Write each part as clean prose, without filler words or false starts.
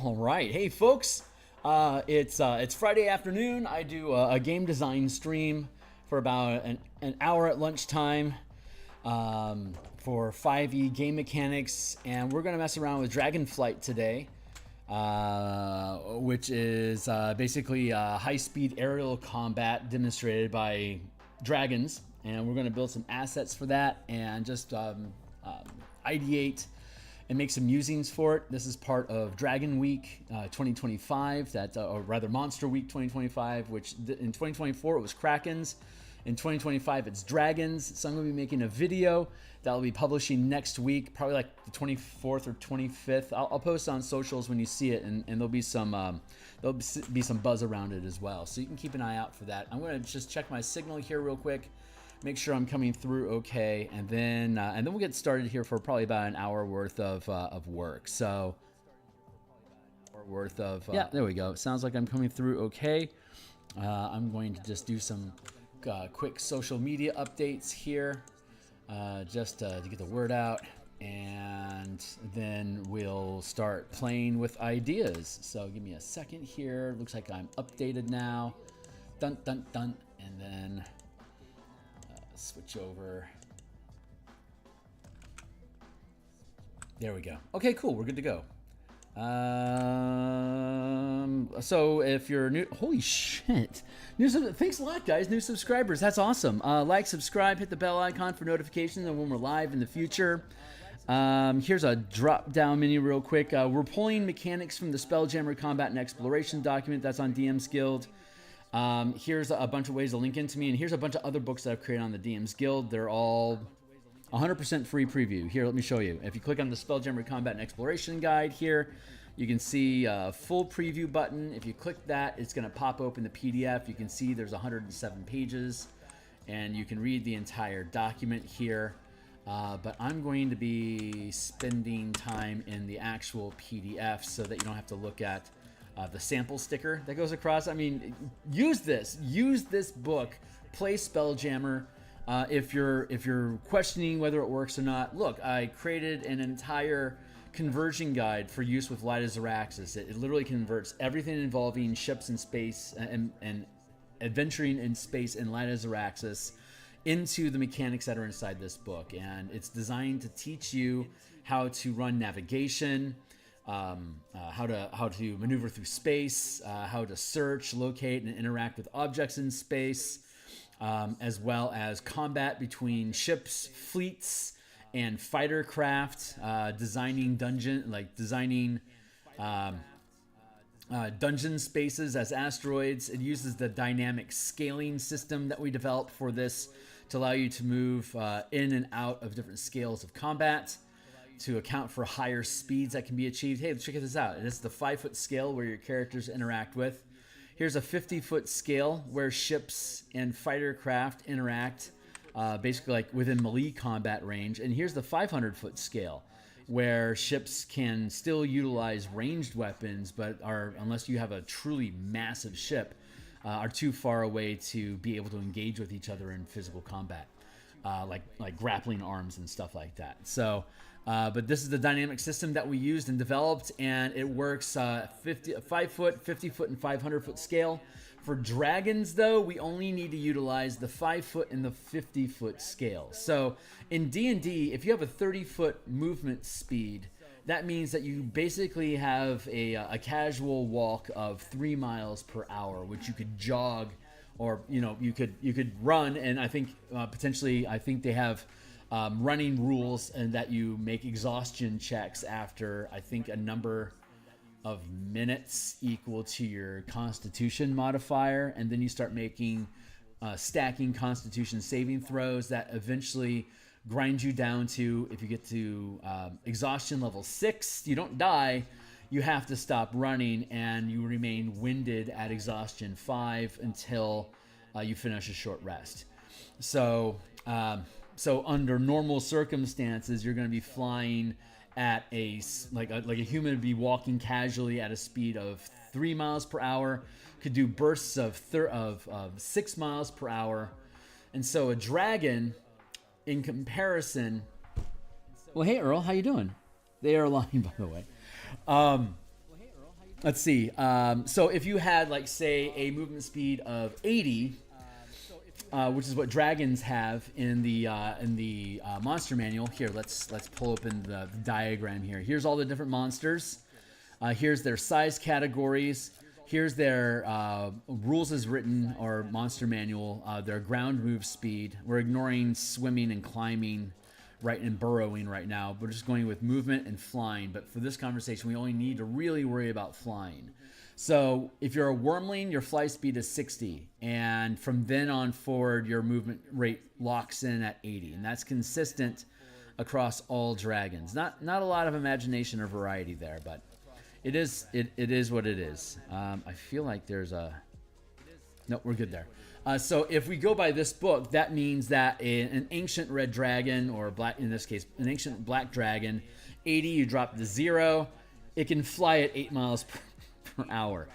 All right, hey folks, it's Friday afternoon. I do a game design stream for about an hour at lunchtime for 5e game mechanics, and we're gonna mess around with Dragonflight today, which is basically high-speed aerial combat demonstrated by dragons, and we're gonna build some assets for that and just ideate and make some musings for it. This is part of Dragon Week 2025, or rather Monster Week 2025, which in 2024 it was Krakens. In 2025 it's Dragons. So I'm going to be making a video that I'll be publishing next week, probably like the 24th or 25th. I'll post on socials when you see it, and there'll be some buzz around it as well. So you can keep an eye out for that. I'm going to just check my signal here real quick, make sure I'm coming through okay, and then we'll get started here for probably about an hour worth of work. So, yeah, there we go. Sounds like I'm coming through okay. I'm going to just do some quick social media updates here, just to get the word out, and then we'll start playing with ideas. So give me a second here. Looks like I'm updated now. Dun dun dun, and then switch over. There we go. Okay, cool. We're good to go. So if you're new, holy shit! Thanks a lot, guys. New subscribers. That's awesome. Like, subscribe, hit the bell icon for notifications and when we're live in the future. Here's a drop-down menu real quick. We're pulling mechanics from the Spelljammer Combat and Exploration document that's on DMsGuild. Here's a bunch of ways to link into me, and here's a bunch of other books that I've created on the DMsGuild. They're all 100% free preview. Here, let me show you. If you click on the Spelljammer Combat and Exploration guide here, you can see a full preview button. If you click that, it's going to pop open the PDF. You can see there's 107 pages, and you can read the entire document here. But I'm going to be spending time in the actual PDF so that you don't have to look at the sample sticker that goes across. I mean, use this book, play Spelljammer. If you're questioning whether it works or not, look, I created an entire conversion guide for use with Light as Araxis. It literally converts everything involving ships in space and adventuring in space in Light as Araxis into the mechanics that are inside this book, and it's designed to teach you how to run navigation, how to maneuver through space, how to search, locate, and interact with objects in space, as well as combat between ships, fleets, and fighter craft, designing dungeon spaces as asteroids. It uses the dynamic scaling system that we developed for this to allow you to move in and out of different scales of combat, to account for higher speeds that can be achieved. Hey, check this out. It's the 5-foot scale where your characters interact with. Here's a 50-foot scale where ships and fighter craft interact, basically like within melee combat range. And here's the 500-foot scale where ships can still utilize ranged weapons, but unless you have a truly massive ship, are too far away to be able to engage with each other in physical combat, like grappling arms and stuff like that. So, but this is the dynamic system that we used and developed, and it works 5-foot, 50-foot, and 500-foot scale. For dragons, though, we only need to utilize the 5-foot and the 50-foot scale. So in D&D, if you have a 30-foot movement speed, that means that you basically have a casual walk of 3 miles per hour, which you could jog, or you could run. And I think potentially they have running rules, and that you make exhaustion checks after I think a number of minutes equal to your Constitution modifier, and then you start making stacking Constitution saving throws that eventually grind you down to, if you get to exhaustion level 6, you don't die, you have to stop running, and you remain winded at exhaustion 5 until you finish a short rest. So under normal circumstances, you're going to be flying at like a human would be walking casually at a speed of 3 miles per hour, could do bursts of 6 miles per hour. And so a dragon, in comparison, well, hey Earl, how you doing? They are lying, by the way. Let's see. So if you had, like, say, a movement speed of 80, which is what dragons have in the monster manual. Here, let's pull open the diagram here. Here's all the different monsters. Here's their size categories. Here's their rules as written or monster manual. Their ground move speed. We're ignoring swimming and climbing, right, and burrowing right now. We're just going with movement and flying. But for this conversation, we only need to really worry about flying. So if you're a wormling, your fly speed is 60. And from then on forward, your movement rate locks in at 80. And that's consistent across all dragons. Not a lot of imagination or variety there, but it is what it is. I feel like there's a... No, we're good there. So if we go by this book, that means that an ancient red dragon, or black, in this case, an ancient black dragon, 80, you drop to 0. It can fly at 8 miles per hour.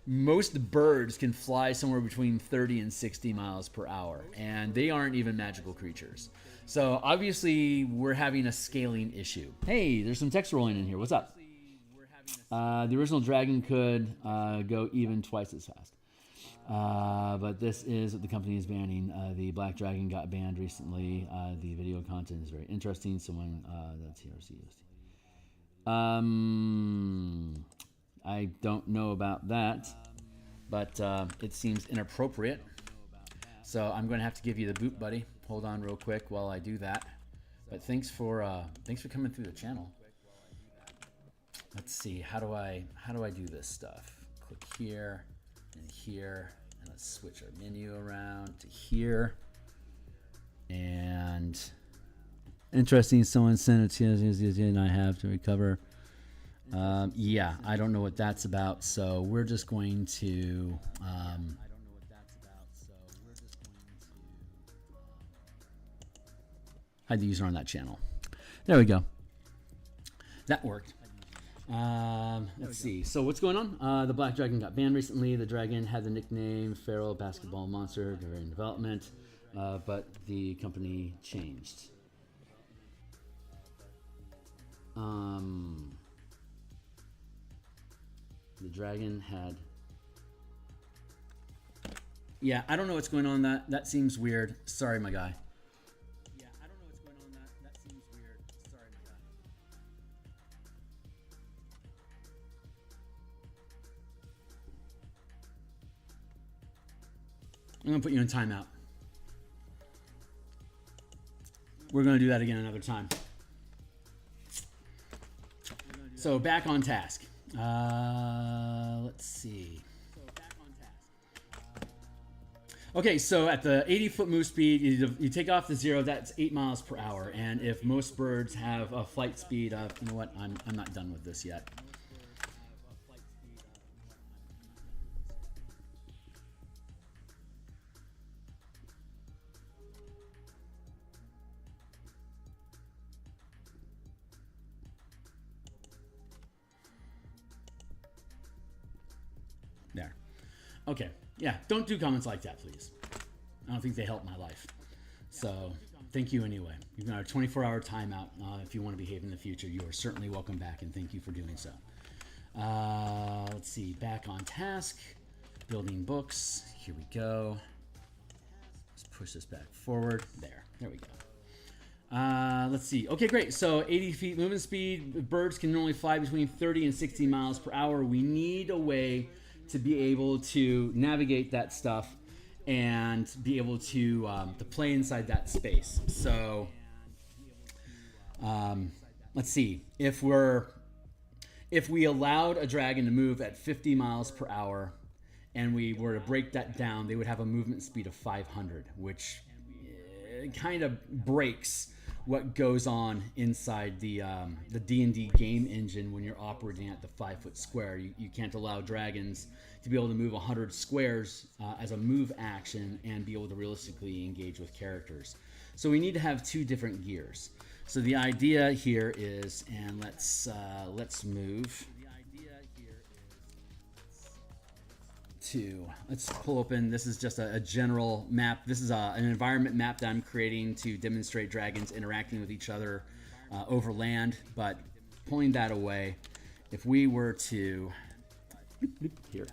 Most birds can fly somewhere between 30 and 60 miles per hour, and they aren't even magical creatures. So obviously, we're having a scaling issue. Hey, there's some text rolling in here. What's up? The original dragon could go even twice as fast. But this is what the company is banning. The Black Dragon got banned recently. The video content is very interesting. Someone that's TRC. I don't know about that, but it seems inappropriate. So I'm going to have to give you the boot, buddy. Hold on real quick while I do that. But thanks for coming through the channel. Let's see, how do I do this stuff? Click here and here, and let's switch our menu around to here. And interesting, someone sent it to us, and I have to recover. Yeah, I don't know what that's about, so we're just going to hide the user on that channel. There we go. That worked. Let's see. So what's going on? The Black Dragon got banned recently. The dragon had the nickname Feral Basketball Monster during development, but the company changed. The dragon had... Yeah, I don't know what's going on. That seems weird. Sorry, my guy. Yeah, I don't know what's going on. That seems weird. Sorry, my guy. I'm going to put you in timeout. We're going to do that again another time. So back on task. Let's see. Okay, so at the 80-foot move speed, you take off the 0. That's 8 miles per hour. And if most birds have a flight speed of, you know what? I'm not done with this yet. There. Okay. Yeah, don't do comments like that, please. I don't think they help my life. So, thank you anyway. You've got a 24-hour timeout. If you want to behave in the future, you are certainly welcome back, and thank you for doing so. Let's see. Back on task. Building books. Here we go. Let's push this back forward. There we go. Let's see. Okay, great. So 80 feet movement speed. Birds can normally fly between 30 and 60 miles per hour. We need a way to be able to navigate that stuff and be able to play inside that space. So let's see. If we allowed a dragon to move at 50 miles per hour and we were to break that down, they would have a movement speed of 500, which kind of breaks what goes on inside the D&D game engine when you're operating at the 5-foot square. You can't allow dragons to be able to move 100 squares as a move action and be able to realistically engage with characters. So we need to have 2 different gears. So the idea here is, and let's move to, let's pull open, this is just a general map. This is an environment map that I'm creating to demonstrate dragons interacting with each other over land, but pulling that away, if we were to Here.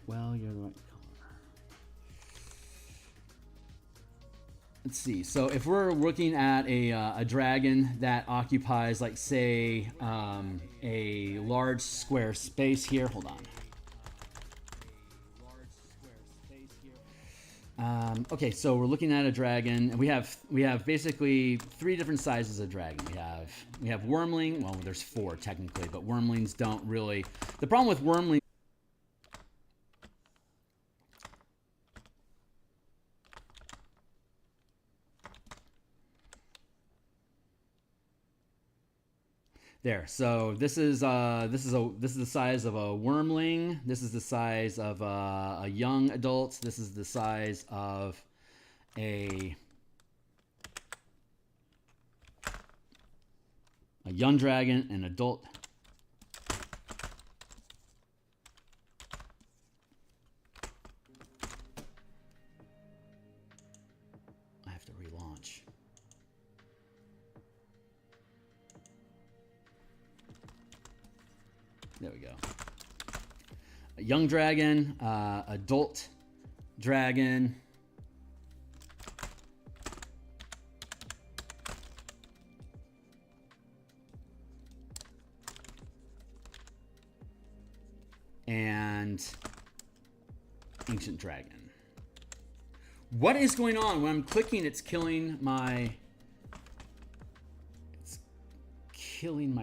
Well, you're the right color. Let's see. So if we're looking at a dragon that occupies, like, say, a large square space here. Hold on. Okay, so we're looking at a dragon, and we have basically 3 different sizes of dragon. We have wormling. Well, there's 4 technically, but wormlings don't really. The problem with wormling. There. So this is the size of a wormling. This is the size of a young adult. This is the size of a young dragon, an adult. I have to relaunch. There we go. A young dragon, adult dragon, and ancient dragon. What is going on? When I'm clicking, it's killing my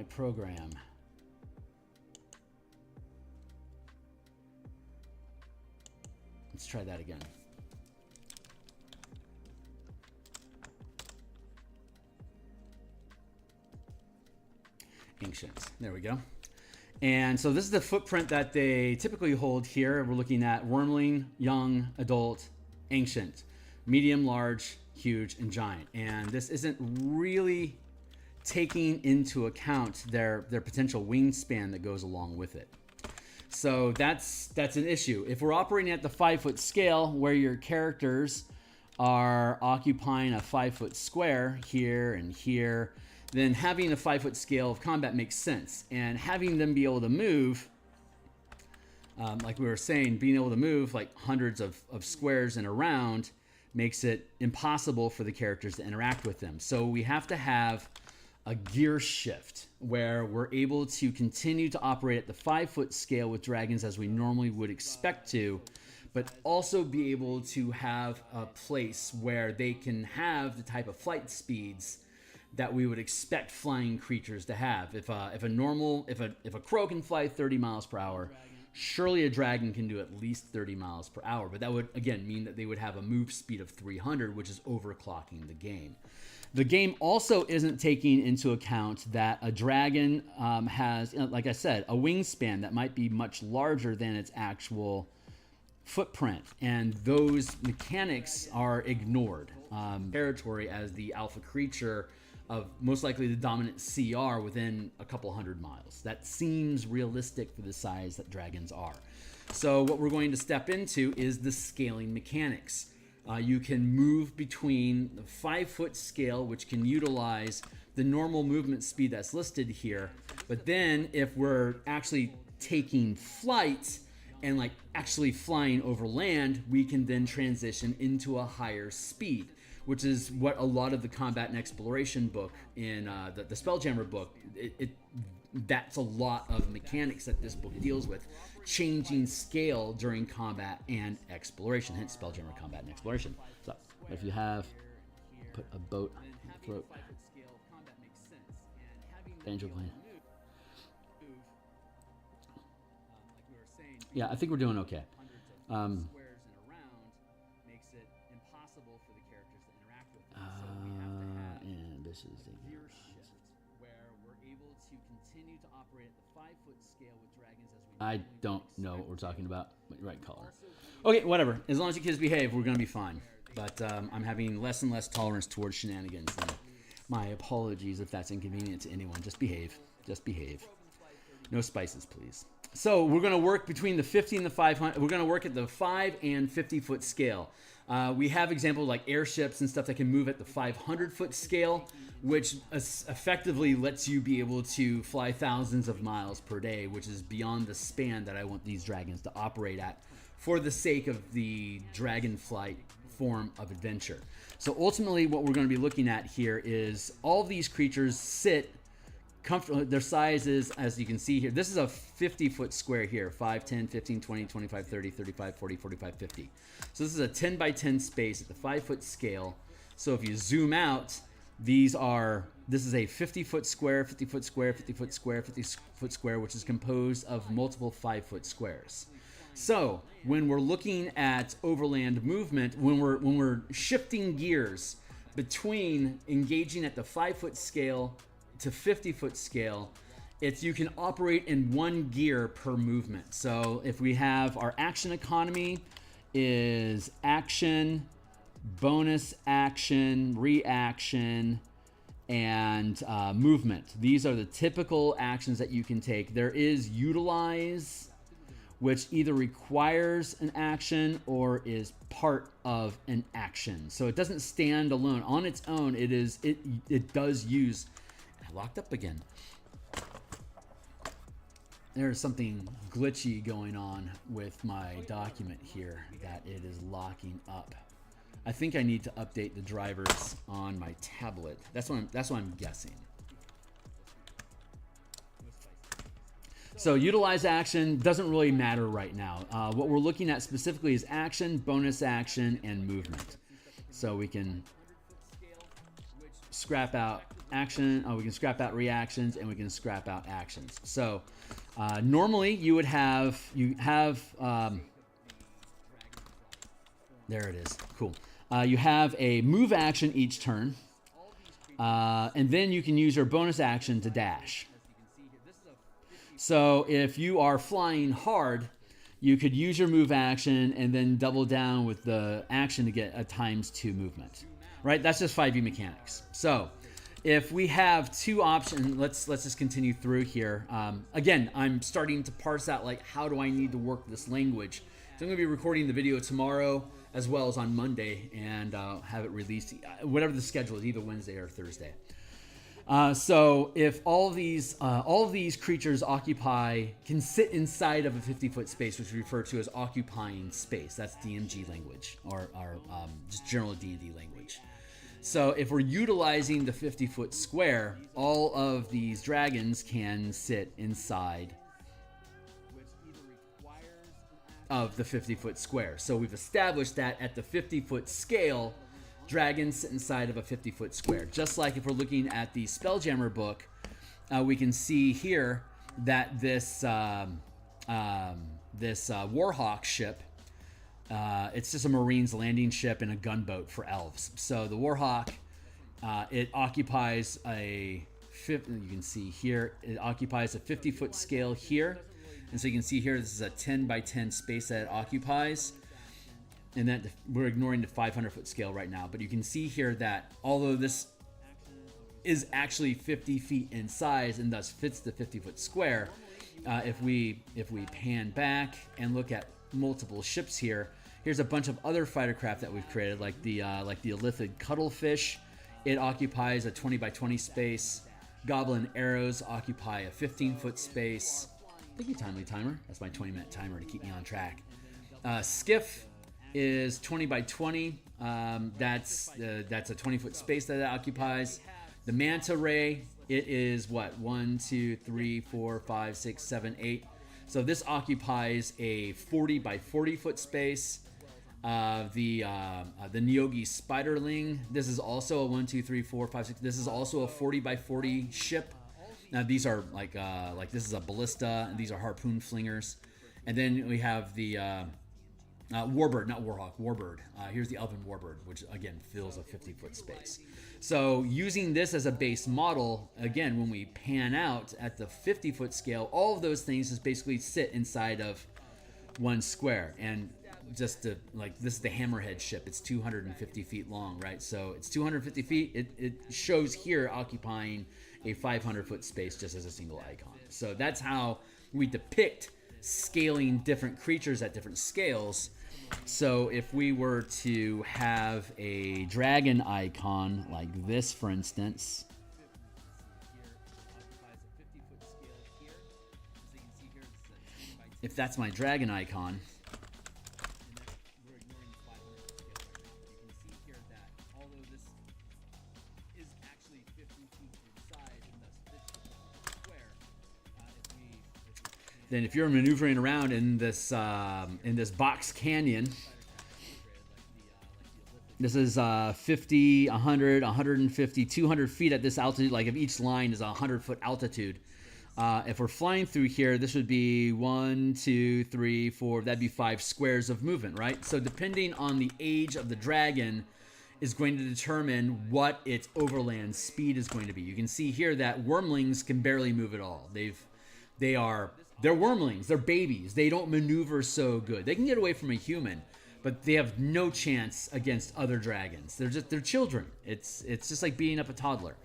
program. Let's try that again. Ancient. There we go. And so this is the footprint that they typically hold here. We're looking at wormling, young, adult, ancient, medium, large, huge, and giant. And this isn't really taking into account their potential wingspan that goes along with it. So that's an issue. If we're operating at the 5-foot scale, where your characters are occupying a 5-foot square here and here, then having a 5-foot scale of combat makes sense. And having them be able to move, like we were saying, being able to move like hundreds of squares in a round makes it impossible for the characters to interact with them. So we have to have a gear shift where we're able to continue to operate at the 5-foot scale with dragons as we normally would expect to, but also be able to have a place where they can have the type of flight speeds that we would expect flying creatures to have. If a crow can fly 30 miles per hour, surely a dragon can do at least 30 miles per hour. But that would, again, mean that they would have a move speed of 300, which is overclocking the game. The game also isn't taking into account that a dragon has, like I said, a wingspan that might be much larger than its actual footprint. And those mechanics are ignored. Territory as the alpha creature of most likely the dominant CR within a couple 100 miles. That seems realistic for the size that dragons are. So what we're going to step into is the scaling mechanics. You can move between the 5-foot scale, which can utilize the normal movement speed that's listed here. But then if we're actually taking flight and like actually flying over land, we can then transition into a higher speed, which is what a lot of the combat and exploration book in the Spelljammer book, that's a lot of mechanics that this book deals with, changing scale during combat and exploration, hence Spelljammer Combat and Exploration. So if you have put a boat on the throat, danger plane. Yeah, I think we're doing okay. And this is the gear shift where we're able to continue to operate at the 5-foot scale with dragons as we I don't know what we're talking about. Right color. Okay, whatever. As long as you kids behave, we're going to be fine. But I'm having less and less tolerance towards shenanigans. And my apologies if that's inconvenient to anyone. Just behave. Just behave. No spices, please. So we're going to work between the 50 and the 500. We're going to work at the 5 and 50-foot scale. We have examples like airships and stuff that can move at the 500-foot scale. which effectively lets you be able to fly thousands of miles per day, which is beyond the span that I want these dragons to operate at for the sake of the Dragonflight form of adventure. So ultimately what we're going to be looking at here is all of these creatures sit comfortable. Their size is, as you can see here, this is a 50-foot square here, 5, 10, 15, 20, 25, 30, 35, 40, 45, 50. So this is a 10 by 10 space at the 5-foot scale. So if you zoom out, this is a 50-foot square, 50-foot square, 50-foot square, 50-foot square, which is composed of multiple 5-foot squares. So when we're looking at overland movement, when we're shifting gears between engaging at the 5-foot scale to 50-foot scale, you can operate in one gear per movement. So if we have our action economy is action, bonus action, reaction, and movement. These are the typical actions that you can take. There is utilize, which either requires an action or is part of an action. So it doesn't stand alone. On its own, it does use. I locked up again. There's something glitchy going on with my document here that it is locking up. I think I need to update the drivers on my tablet. That's what I'm guessing. So utilize action doesn't really matter right now. What we're looking at specifically is action, bonus action, and movement. So we can scrap out action, we can scrap out reactions, and we can scrap out actions. So normally you would have, there it is, cool. You have a move action each turn, and then you can use your bonus action to dash. So if you are flying hard, you could use your move action and then double down with the action to get a ×2 movement, right? That's just 5e mechanics. So if we have two options, let's just continue through here. Again, I'm starting to parse out, like, how do I need to work this language? So I'm going to be recording the video tomorrow as well as on Monday, and have it released, whatever the schedule is, either Wednesday or Thursday. So if all of these creatures can sit inside of a 50-foot space, which we refer to as occupying space. That's DMG language, or just general D&D language. So if we're utilizing the 50-foot square, all of these dragons can sit inside of the 50-foot square. So we've established that at the 50-foot scale, dragons sit inside of a 50-foot square. Just like if we're looking at the Spelljammer book, we can see here that this Warhawk ship, it's just a Marines landing ship and a gunboat for elves. So the Warhawk, it occupies you can see here, it occupies a 50-foot scale here. And so you can see here, this is a 10 by 10 space that it occupies. And that we're ignoring the 500-foot scale right now. But you can see here that although this is actually 50 feet in size and thus fits the 50-foot square, if we pan back and look at multiple ships here, here's a bunch of other fighter craft that we've created, like the Elithid Cuttlefish. It occupies a 20 by 20 space. Goblin Arrows occupy a 15-foot space. Thank you, Timely Timer. That's my 20-minute timer to keep me on track. Skiff is 20 by 20. That's a 20-foot space that it occupies. The Manta Ray, it is what? 1, 2, 3, 4, 5, 6, 7, 8. So this occupies a 40 by 40-foot space. The Neogi Spiderling, this is also a 1, 2, 3, 4, 5, 6. This is also a 40 by 40 ship. Now these are like this is a ballista, and these are harpoon flingers. And then we have the Warbird, not Warhawk, Warbird. Here's the Elven Warbird, which again fills a 50-foot space. So using this as a base model, again, when we pan out at the 50-foot scale, all of those things just basically sit inside of one square. And just to, like, this is the Hammerhead ship. It's 250 feet long, right? So it's 250 feet. It shows here occupying a 500-foot space just as a single icon. So that's how we depict scaling different creatures at different scales. So if we were to have a dragon icon like this, for instance, if that's my dragon icon, then if you're maneuvering around in this box canyon, this is 50, 100, 150, 200 feet at this altitude. Like if each line is a 100-foot altitude. If we're flying through here, this would be 1, 2, 3, 4. That'd be 5 squares of movement, right? So depending on the age of the dragon is going to determine what its overland speed is going to be. You can see here that wormlings can barely move at all. They're wormlings. They're babies. They don't maneuver so good. They can get away from a human, but they have no chance against other dragons. They're children. It's just like beating up a toddler.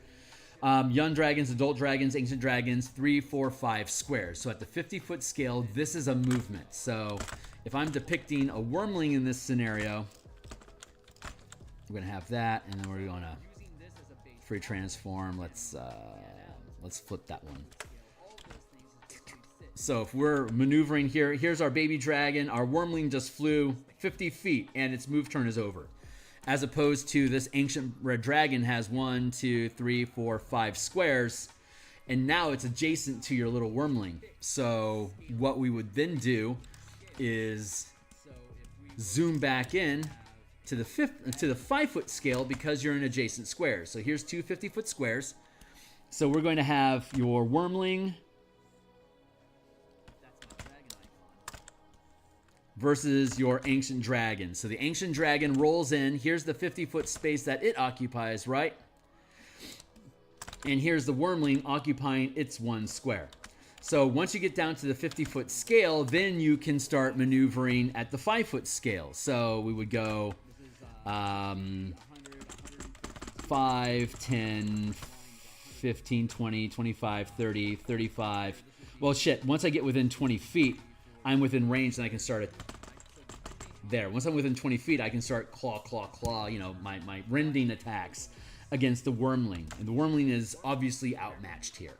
Young dragons, adult dragons, ancient dragons, 3, 4, 5 squares. So at the 50-foot scale, this is a movement. So if I'm depicting a wormling in this scenario, we're gonna have that, and then we're gonna free transform. Let's flip that one. So if we're maneuvering here, here's our baby dragon. Our wormling just flew 50 feet, and its move turn is over. As opposed to this ancient red dragon has 1, 2, 3, 4, 5 squares, and now it's adjacent to your little wormling. So what we would then do is zoom back in to the 5-foot scale because you're in adjacent squares. So here's two 50-foot squares. So we're going to have your wormling versus your ancient dragon. So the ancient dragon rolls in. Here's the 50-foot space that it occupies, right? And here's the wormling occupying its 1 square. So once you get down to the 50-foot scale, then you can start maneuvering at the 5-foot scale. So we would go 5, 10, 15, 20, 25, 30, 35. Well, shit, once I get within 20 feet, I'm within range and I can start it there. Once I'm within 20 feet, I can start claw, you know, my rending attacks against the wormling. And the wormling is obviously outmatched here.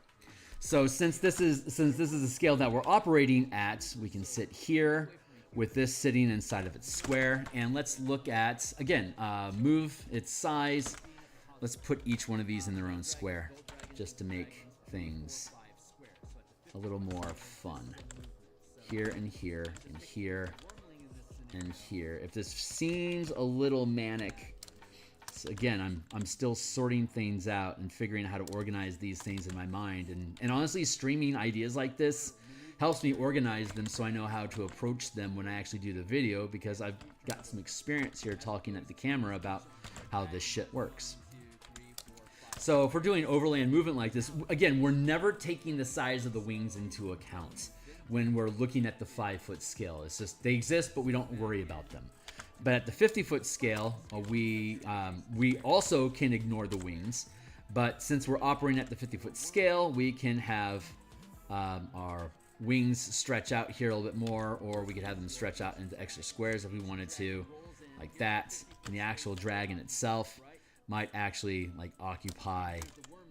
So since this is the scale that we're operating at, we can sit here with this sitting inside of its square. And let's look at, again, move its size. Let's put each one of these in their own square just to make things a little more fun. Here and here and here and here. If this seems a little manic, again, I'm still sorting things out and figuring out how to organize these things in my mind. And honestly, streaming ideas like this helps me organize them so I know how to approach them when I actually do the video, because I've got some experience here talking at the camera about how this shit works. So if we're doing overland movement like this, again, we're never taking the size of the wings into account when we're looking at the 5-foot scale. It's just, they exist, but we don't worry about them. But at the 50-foot scale, we also can ignore the wings. But since we're operating at the 50-foot scale, we can have our wings stretch out here a little bit more, or we could have them stretch out into extra squares if we wanted to, like that. And the actual dragon itself might actually like occupy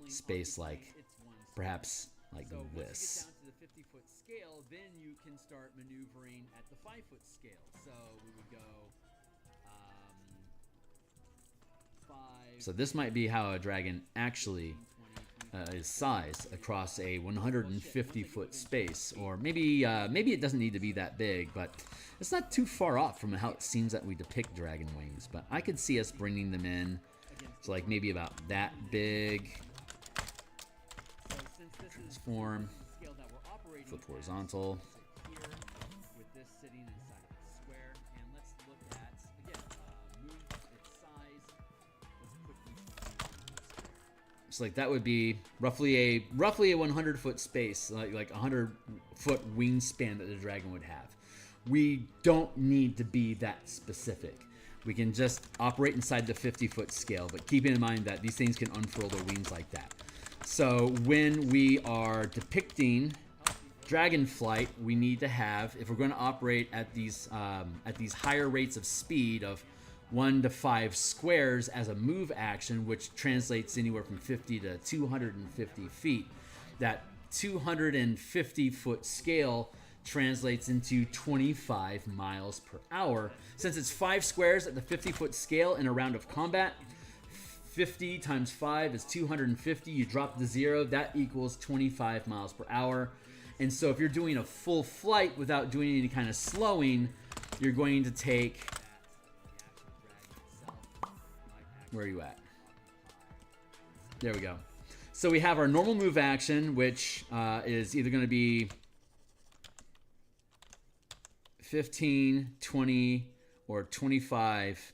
space like perhaps like this. Then you can start maneuvering at the 5-foot scale. So we would go 5. So this might be how a dragon actually is sized across a 150-foot space, or maybe it doesn't need to be that big, but it's not too far off from how it seems that we depict dragon wings. But I could see us bringing them in to like maybe about that big. Transform. Flip horizontal. So like that would be roughly a 100-foot space, like 100-foot wingspan that the dragon would have. We don't need to be that specific. We can just operate inside the 50-foot scale, but keeping in mind that these things can unfurl their wings like that. So when we are depicting Dragonflight, we need to have, if we're going to operate at these higher rates of speed of 1 to 5 squares as a move action, which translates anywhere from 50 to 250 feet, that 250-foot scale translates into 25 miles per hour. Since it's 5 squares at the 50-foot scale in a round of combat, 50 times 5 is 250. You drop the 0, that equals 25 miles per hour. And so if you're doing a full flight without doing any kind of slowing, you're going to take... Where are you at? There we go. So we have our normal move action, which is either going to be 15, 20, or 25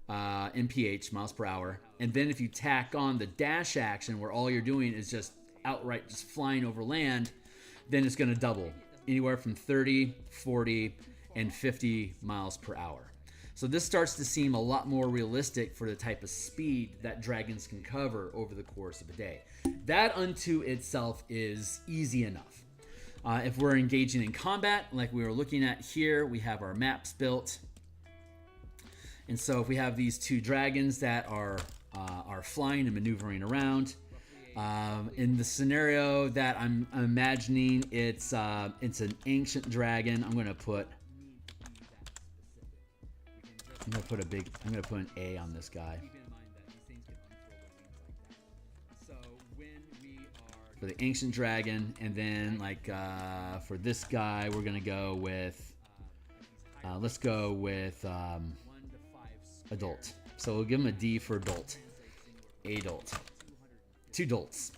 mph, miles per hour. And then if you tack on the dash action, where all you're doing is just outright just flying over land, then it's going to double anywhere from 30, 40, and 50 miles per hour. So this starts to seem a lot more realistic for the type of speed that dragons can cover over the course of a day. That unto itself is easy enough. If we're engaging in combat, like we were looking at here, we have our maps built. And so if we have these 2 dragons that are flying and maneuvering around, in the scenario that I'm imagining, it's an ancient dragon. I'm gonna put an A on this guy. For the ancient dragon, and then like for this guy, we're gonna go with let's go with adult. So we'll give him a D for adult. Adult. 2 dolts.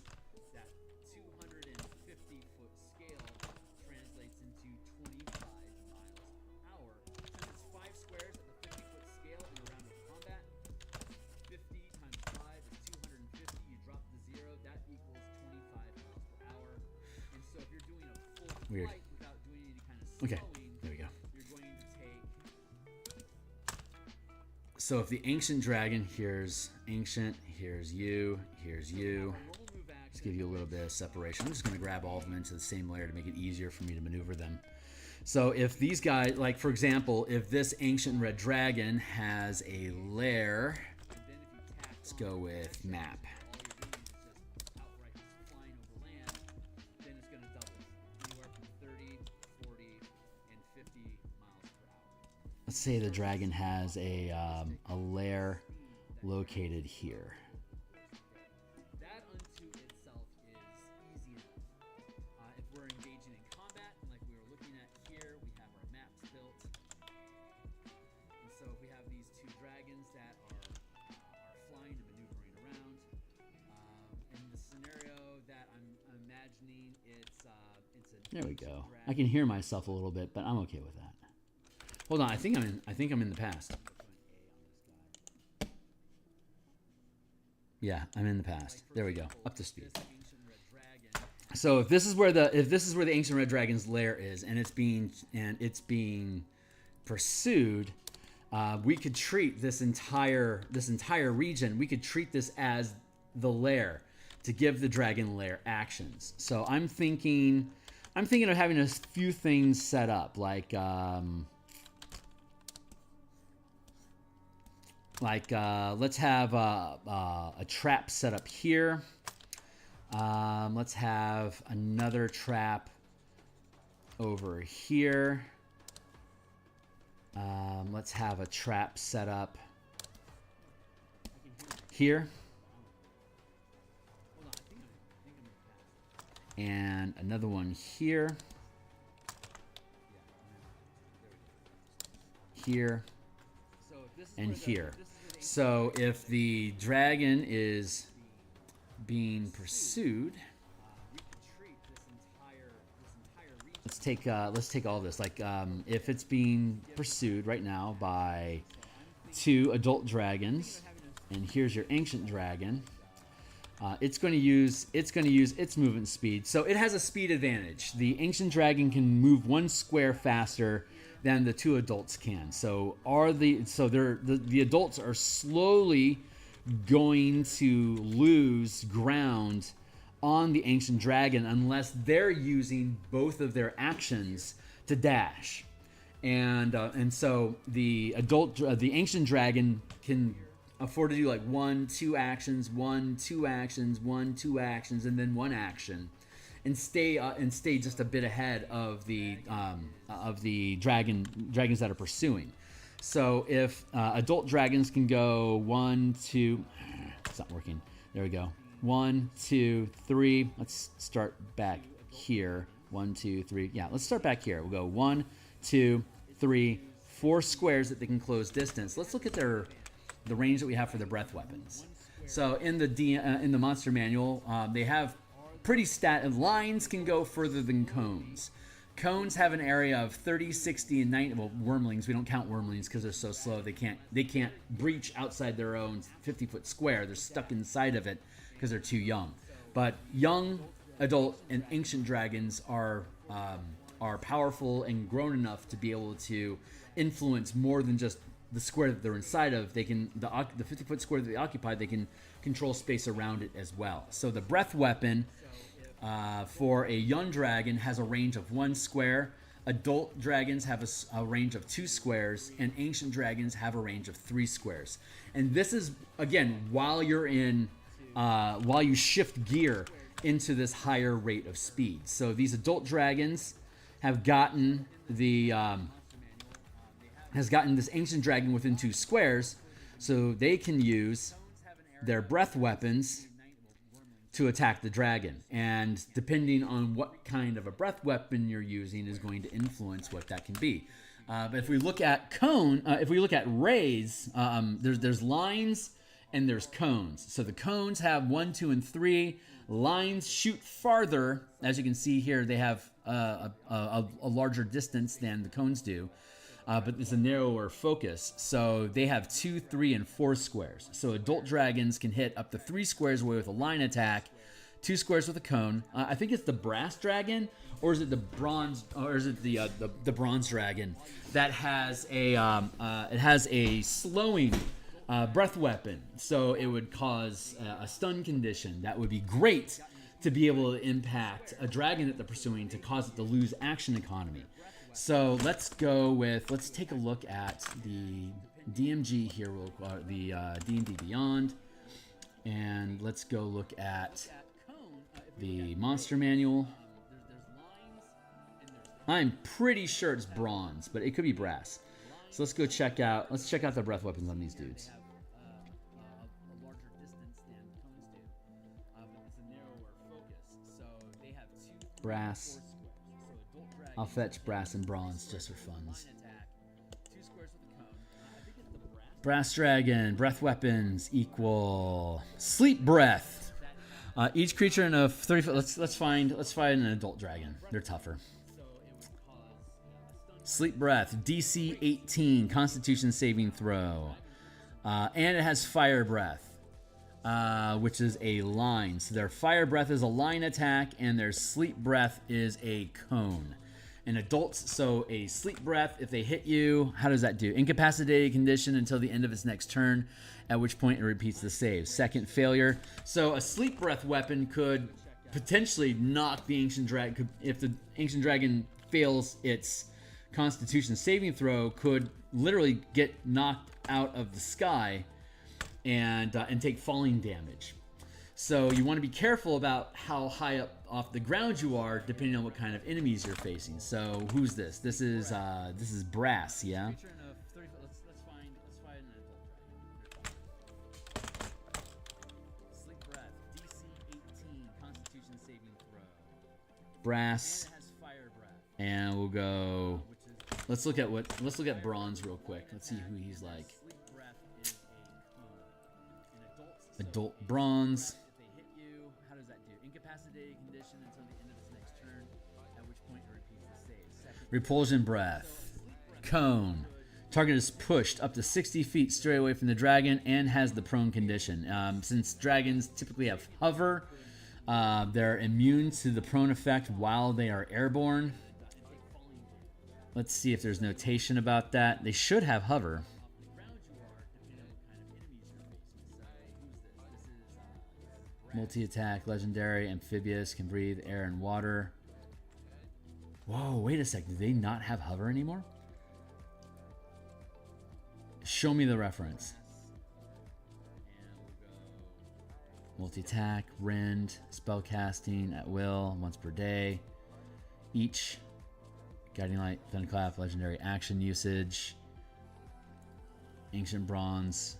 Weird. Okay, there we go. So if the ancient dragon, here's ancient, here's you. Just give you a little bit of separation. I'm just going to grab all of them into the same layer to make it easier for me to maneuver them. So if these guys, like for example, if this ancient red dragon has a lair, let's go with map. Let's say the dragon has a lair located here. That unto itself is easy enough. If we're engaging in combat, like we were looking at here, we have our maps built. And so if we have these 2 dragons that are flying and maneuvering around, in the scenario that I'm imagining, it's there we go. I can hear myself a little bit, but I'm okay with that. Hold on, I think I'm in the past. Yeah, I'm in the past. There we go. Up to speed. So if this is where the ancient red dragon's lair is, and it's being pursued, we could treat this entire region. We could treat this as the lair to give the dragon lair actions. So I'm thinking of having a few things set up, like let's have a trap set up here. Let's have another trap over here. Let's have a trap set up here. And another one here. Here. And here. So if the dragon is being pursued, let's take all this. Like if it's being pursued right now by 2 adult dragons, and here's your ancient dragon, it's going to use its movement speed. So it has a speed advantage. The ancient dragon can move 1 square faster than the 2 adults can. So the adults are slowly going to lose ground on the ancient dragon unless they're using both of their actions to dash. And so the ancient dragon can afford to do like 1, 2 actions, 1, 2 actions, 1, 2 actions, and then 1 action. and stay just a bit ahead of the dragons that are pursuing. So if adult dragons can go 1, 2, it's not working. There we go. 1, 2, 3. Let's start back here. 1, 2, 3. Yeah, let's start back here. We'll go 1, 2, 3, 4 squares that they can close distance. Let's look at the range that we have for the breath weapons. So in the monster manual, they have pretty lines can go further than cones. Cones have an area of 30, 60, and 90. Well, wormlings, we don't count wormlings because they're so slow. They can't breach outside their own 50-foot square. They're stuck inside of it because they're too young. But young, adult, and ancient dragons are powerful and grown enough to be able to influence more than just the square that they're inside of. They can the 50-foot square that they occupy. They can control space around it as well. So the breath weapon for a young dragon has a range of 1 square. Adult dragons have a range of 2 squares, and ancient dragons have a range of 3 squares. And this is again while you shift gear into this higher rate of speed. So these adult dragons have gotten this ancient dragon within 2 squares, so they can use their breath weapons to attack the dragon. And depending on what kind of a breath weapon you're using is going to influence what that can be. But if we look at rays, there's lines and there's cones. So the cones have 1, 2, and 3. Lines shoot farther. As you can see here, they have a larger distance than the cones do. But it's a narrower focus. So they have 2, 3, and 4 squares. So adult dragons can hit up to 3 squares away with a line attack, 2 squares with a cone. I think it's the brass dragon, or is it the bronze, or is it the bronze dragon that has a slowing breath weapon. So it would cause a stun condition. That would be great to be able to impact a dragon that they're pursuing to cause it to lose action economy. So let's take a look at the DMG here, the D&D Beyond, and let's go look at the monster manual. I'm pretty sure it's bronze, but it could be brass. So let's check out the breath weapons on these dudes. Brass. I'll fetch brass and bronze just for funs. Brass dragon, breath weapons equal sleep breath. Each creature in a 30 foot. Let's find an adult dragon. They're tougher. Sleep breath, DC 18, Constitution saving throw, and it has fire breath, which is a line. So their fire breath is a line attack, and their sleep breath is a cone. And adults, so a sleep breath, if they hit you, how does that do? Incapacitated condition until the end of its next turn, at which point it repeats the save. Second failure. So a sleep breath weapon could potentially knock the ancient dragon. If the ancient dragon fails its Constitution saving throw, could literally get knocked out of the sky and take falling damage. So you want to be careful about how high up off the ground you are, depending on what kind of enemies you're facing. So who's this? This is brass, yeah. Brass, and we'll go. Let's look at bronze real quick. Let's see who he's like. Adult bronze. Repulsion breath. Cone. Target is pushed up to 60 feet straight away from the dragon and has the prone condition. Since dragons typically have hover, they're immune to the prone effect while they are airborne. Let's see if there's notation about that. They should have hover. Multi-attack, legendary, amphibious, can breathe air and water. Whoa, wait a sec. Do they not have hover anymore? Show me the reference. Multi-attack, rend, spellcasting at will, once per day. Each. Guiding Light, Thunderclap, legendary action usage. Ancient Bronze,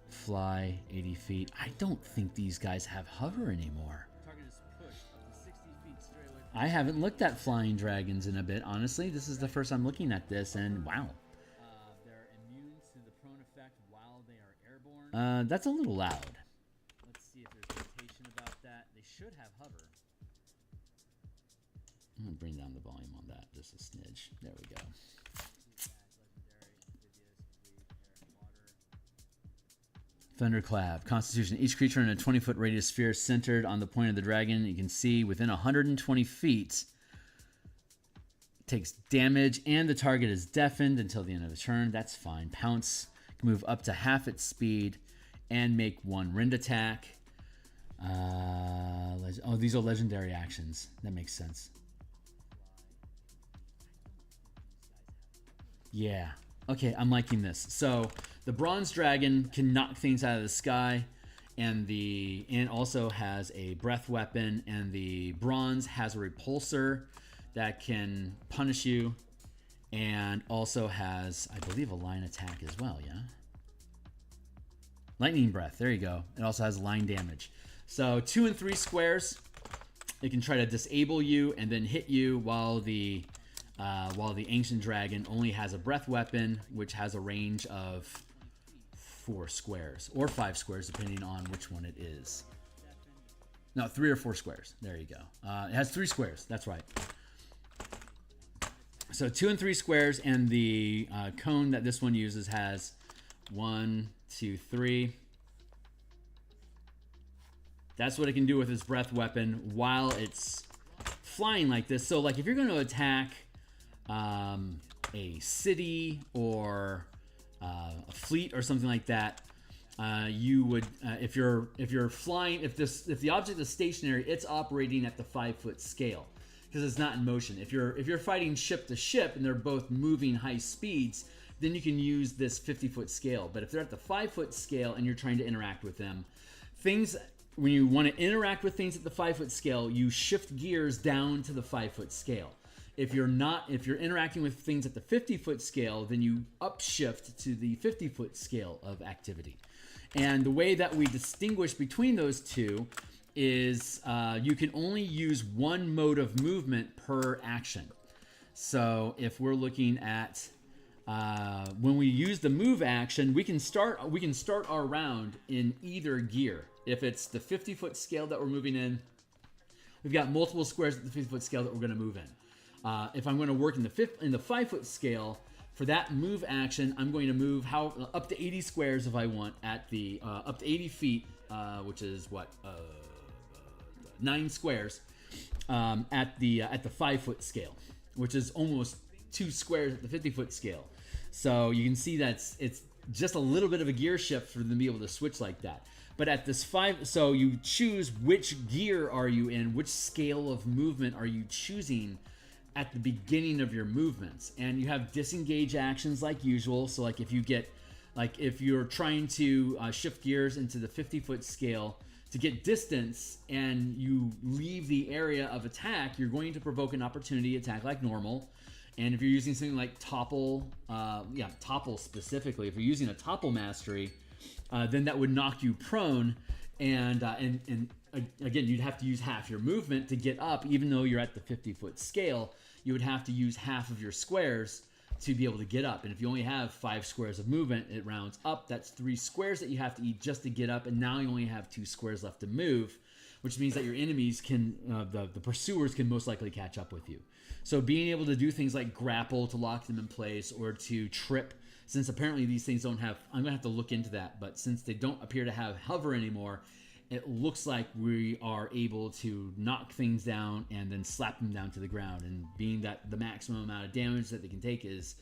fly 80 feet. I don't think these guys have hover anymore. Target is pushed up to 60 feet straight away. I haven't looked at flying dragons in a bit, honestly. This is the first I'm looking at this, and wow. They're immune to the prone effect while they are airborne. That's a little loud. Let's see if there's notation about that. They should have hover. I'm going to bring down the volume on that just a smidge. There we go. Thunderclap. Constitution. Each creature in a 20-foot radius sphere centered on the point of the dragon, you can see within 120 feet, takes damage, and the target is deafened until the end of the turn. That's fine. Pounce. Can move up to half its speed and make one rend attack. Oh, these are legendary actions. That makes sense. Yeah. Okay, I'm liking this. So the bronze dragon can knock things out of the sky, and also has a breath weapon, and the bronze has a repulsor that can punish you, and also has, I believe, a line attack as well. Yeah. Lightning breath. There you go. It also has line damage. So 2 and 3 squares. It can try to disable you and then hit you while the ancient dragon only has a breath weapon, which has a range of 4 squares or 5 squares, depending on which one it is. No, 3 or 4 squares. There you go. It has 3 squares. That's right. So 2 and 3 squares, and the cone that this one uses has 1, 2, 3. That's what it can do with its breath weapon while it's flying like this. So, like, if you're going to attack a city or a fleet or something like that, you would, if you're flying, if the object is stationary, it's operating at the 5-foot scale because it's not in motion. If you're fighting ship to ship and they're both moving high speeds, then you can use this 50-foot scale. But if they're at the 5-foot scale and you're trying to interact with them, when you want to interact with things at the 5-foot scale, you shift gears down to the 5-foot scale. If you're interacting with things at the 50-foot scale, then you upshift to the 50-foot scale of activity. And the way that we distinguish between those two is you can only use one mode of movement per action. So if we're looking at when we use the move action, we can start our round in either gear. If it's the 50-foot scale that we're moving in, we've got multiple squares at the 50-foot scale that we're going to move in. If I'm going to work in the 5-foot scale, for that move action, I'm going to move up to 80 squares if I want at the up to 80 feet, which is what 9 squares at the 5-foot scale, which is almost 2 squares at the 50-foot scale. So you can see that it's just a little bit of a gear shift for them to be able to switch like that. But at this 5, so you choose which gear are you in, which scale of movement are you choosing at the beginning of your movements. And you have disengage actions like usual. So like if you're trying to shift gears into the 50-foot scale to get distance and you leave the area of attack, you're going to provoke an opportunity attack like normal. And if you're using something like topple specifically, if you're using a topple mastery, then that would knock you prone, and again, you'd have to use half your movement to get up. Even though you're at the 50-foot scale, you would have to use half of your squares to be able to get up. And if you only have 5 squares of movement, it rounds up. That's 3 squares that you have to eat just to get up, and now you only have 2 squares left to move, which means that your enemies can, the pursuers can most likely catch up with you. So being able to do things like grapple to lock them in place, or to trip, since apparently these things don't have, I'm gonna have to look into that, but since they don't appear to have hover anymore, it looks like we are able to knock things down and then slap them down to the ground. And being that the maximum amount of damage that they can take is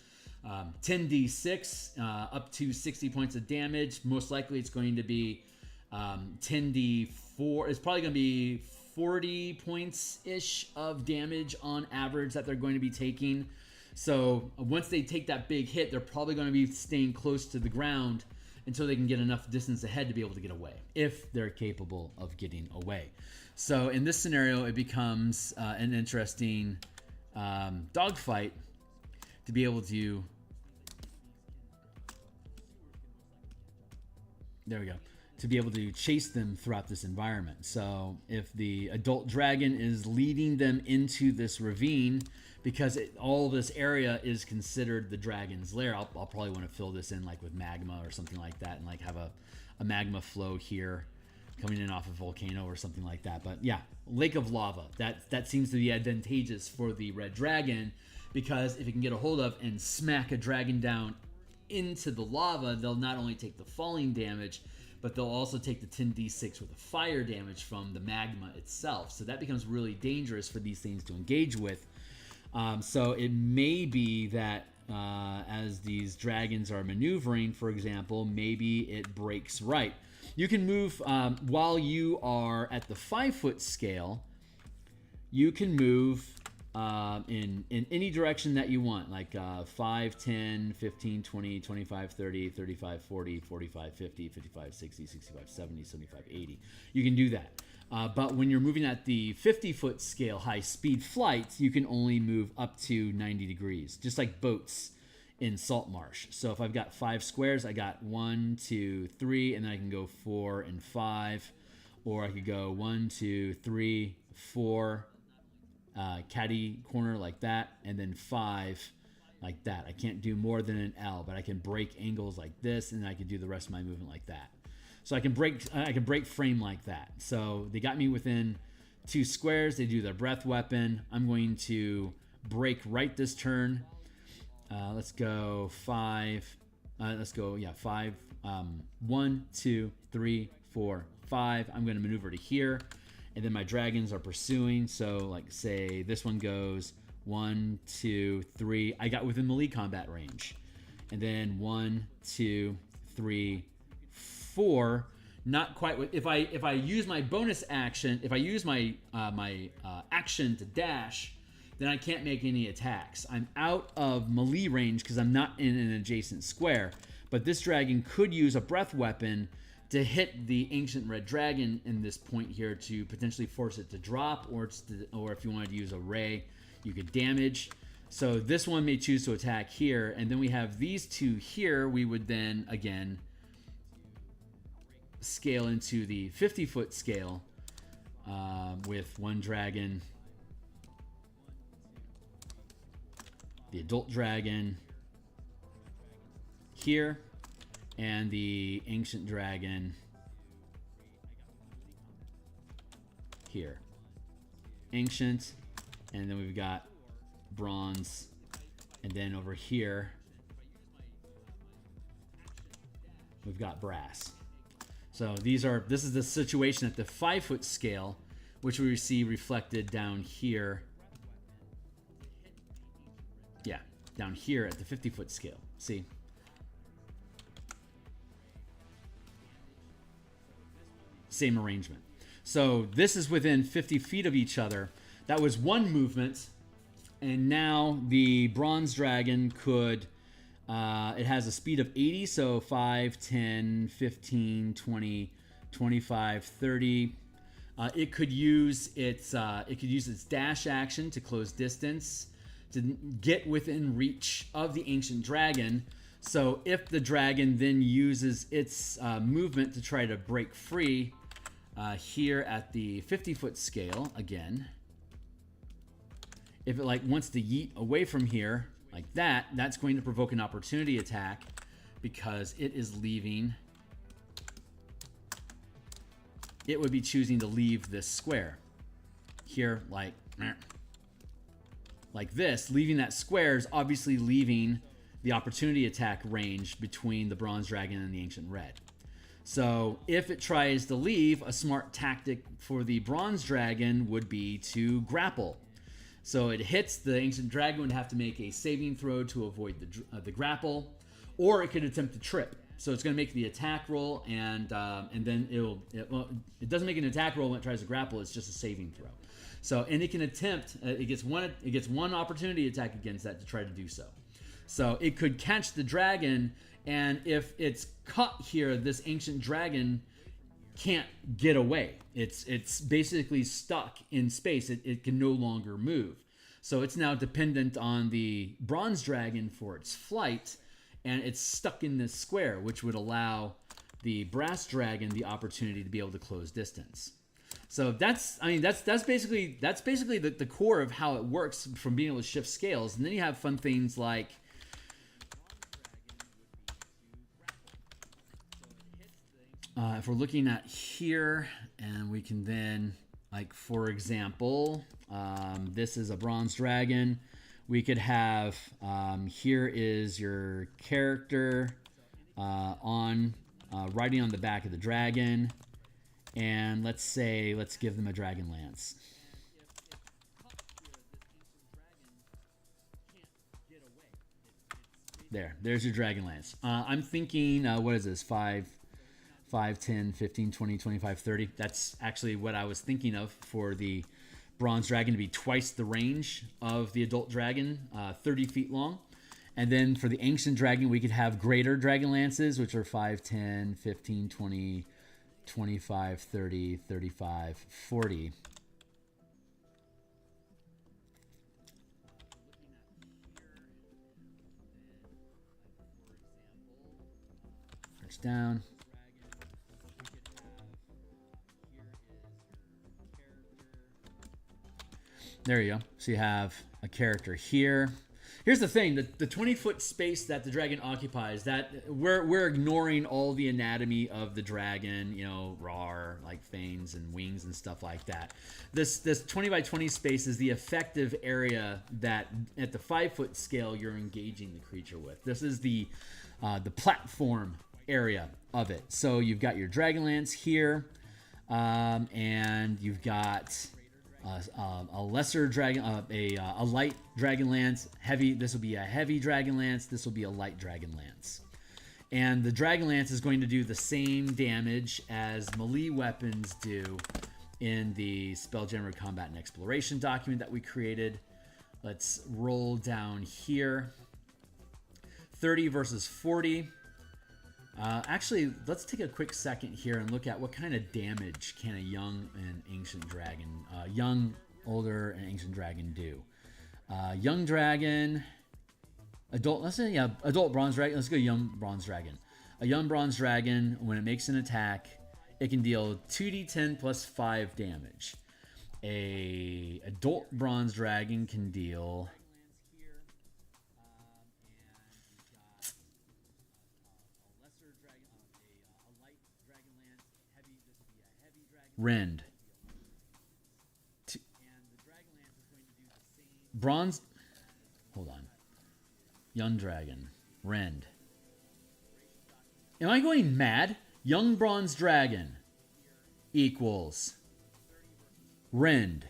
10d6 up to 60 points of damage. Most likely it's going to be 10d4. It's probably going to be 40 points-ish of damage on average that they're going to be taking. So once they take that big hit, they're probably going to be staying close to the ground until they can get enough distance ahead to be able to get away, if they're capable of getting away. So in this scenario, it becomes an interesting dogfight to be able to, there we go, to be able to chase them throughout this environment. So if the adult dragon is leading them into this ravine, because all this area is considered the dragon's lair, I'll probably want to fill this in like with magma or something like that, and like have a magma flow here coming in off a volcano or something like that. But yeah, lake of lava, that seems to be advantageous for the red dragon, because if it can get a hold of and smack a dragon down into the lava, they'll not only take the falling damage, but they'll also take the 10d6 with the fire damage from the magma itself. So that becomes really dangerous for these things to engage with. So it may be that as these dragons are maneuvering, for example, maybe it breaks right. You can move while you are at the 5-foot scale. You can move in any direction that you want, like 5, 10, 15, 20, 25, 30, 35, 40, 45, 50, 55, 60, 65, 70, 75, 80. You can do that. But when you're moving at the 50-foot scale, high-speed flight, you can only move up to 90 degrees, just like boats in salt marsh. So if I've got 5 squares, I got 1, 2, 3, and then I can go 4 and 5, or I could go 1, 2, 3, 4, caddy corner like that, and then 5 like that. I can't do more than an L, but I can break angles like this, and I can do the rest of my movement like that. So I can break frame like that. So they got me within 2 squares. They do their breath weapon. I'm going to break right this turn. Let's go 5. Let's go, yeah, 5. 1, 2, 3, 4, 5. I'm going to maneuver to here. And then my dragons are pursuing. So like say this one goes 1, 2, 3. I got within melee combat range. And then 1, 2, 3, 4. Not quite. If I use my bonus action, if I use my action to dash, then I can't make any attacks. I'm out of melee range because I'm not in an adjacent square. But this dragon could use a breath weapon to hit the ancient red dragon in this point here to potentially force it to drop, or if you wanted to use a ray, you could damage. So this one may choose to attack here, and then we have these two here. We would then again scale into the 50-foot scale with one dragon, the adult dragon here, and the ancient dragon here. Ancient, and then we've got bronze, and then over here we've got brass. So this is the situation at the 5-foot scale, which we see reflected down here. Yeah, down here at the 50-foot scale. See? Same arrangement. So this is within 50 feet of each other. That was one movement. And now the bronze dragon could, it has a speed of 80. So 5, 10, 15, 20, 25, 30. It could use its dash action to close distance, to get within reach of the ancient dragon. So if the dragon then uses its movement to try to break free here at the 50-foot scale again, if it like wants to yeet away from here like that, that's going to provoke an opportunity attack because it is leaving. It would be choosing to leave this square here like this. Leaving that square is obviously leaving the opportunity attack range between the bronze dragon and the ancient red. So if it tries to leave, a smart tactic for the bronze dragon would be to grapple. So it hits, the ancient dragon would have to make a saving throw to avoid the grapple, or it could attempt to trip. So it's going to make the attack roll, and then it doesn't make an attack roll when it tries to grapple. It's just a saving throw. So, and it can attempt. It gets one opportunity attack against that to try to do so. So it could catch the dragon And if it's caught here, this ancient dragon can't get away. It's basically stuck in space. It can no longer move. So it's now dependent on the bronze dragon for its flight, and it's stuck in this square, which would allow the brass dragon the opportunity to be able to close distance. So that's basically the core of how it works from being able to shift scales. And then you have fun things like if we're looking at here, and we can then, like, for example, this is a bronze dragon. We could have, here is your character riding on the back of the dragon. And let's give them a dragon lance. There's your dragon lance. I'm thinking, what is this? 5, 10, 15, 20, 25, 30. That's actually what I was thinking of for the bronze dragon, to be twice the range of the adult dragon, 30 feet long. And then for the ancient dragon, we could have greater dragon lances, which are 5, 10, 15, 20, 25, 30, 35, 40. Search down. There you go. So you have a character here. Here's the thing: the 20-foot space that the dragon occupies, that we're ignoring all the anatomy of the dragon, you know, roar, like fangs and wings and stuff like that. This 20 by 20 space is the effective area that, at the 5-foot scale, you're engaging the creature with. This is the platform area of it. So you've got your Dragonlance here, and you've got a lesser dragon, a light Dragonlance, heavy. This will be a heavy Dragonlance. This will be a light Dragonlance. And the Dragonlance is going to do the same damage as melee weapons do in the Spelljammer Combat Exploration document that we created. Let's roll down here. 30 versus 40. Actually, let's take a quick second here and look at what kind of damage can a young and ancient dragon, young, older, and ancient dragon do. Young dragon, adult, let's say, yeah, adult bronze dragon. Let's go young bronze dragon. A young bronze dragon, when it makes an attack, it can deal 2d10 plus 5 damage. A adult bronze dragon can deal Rend. Bronze. Hold on. Young dragon. Rend. Am I going mad? Young bronze dragon equals Rend.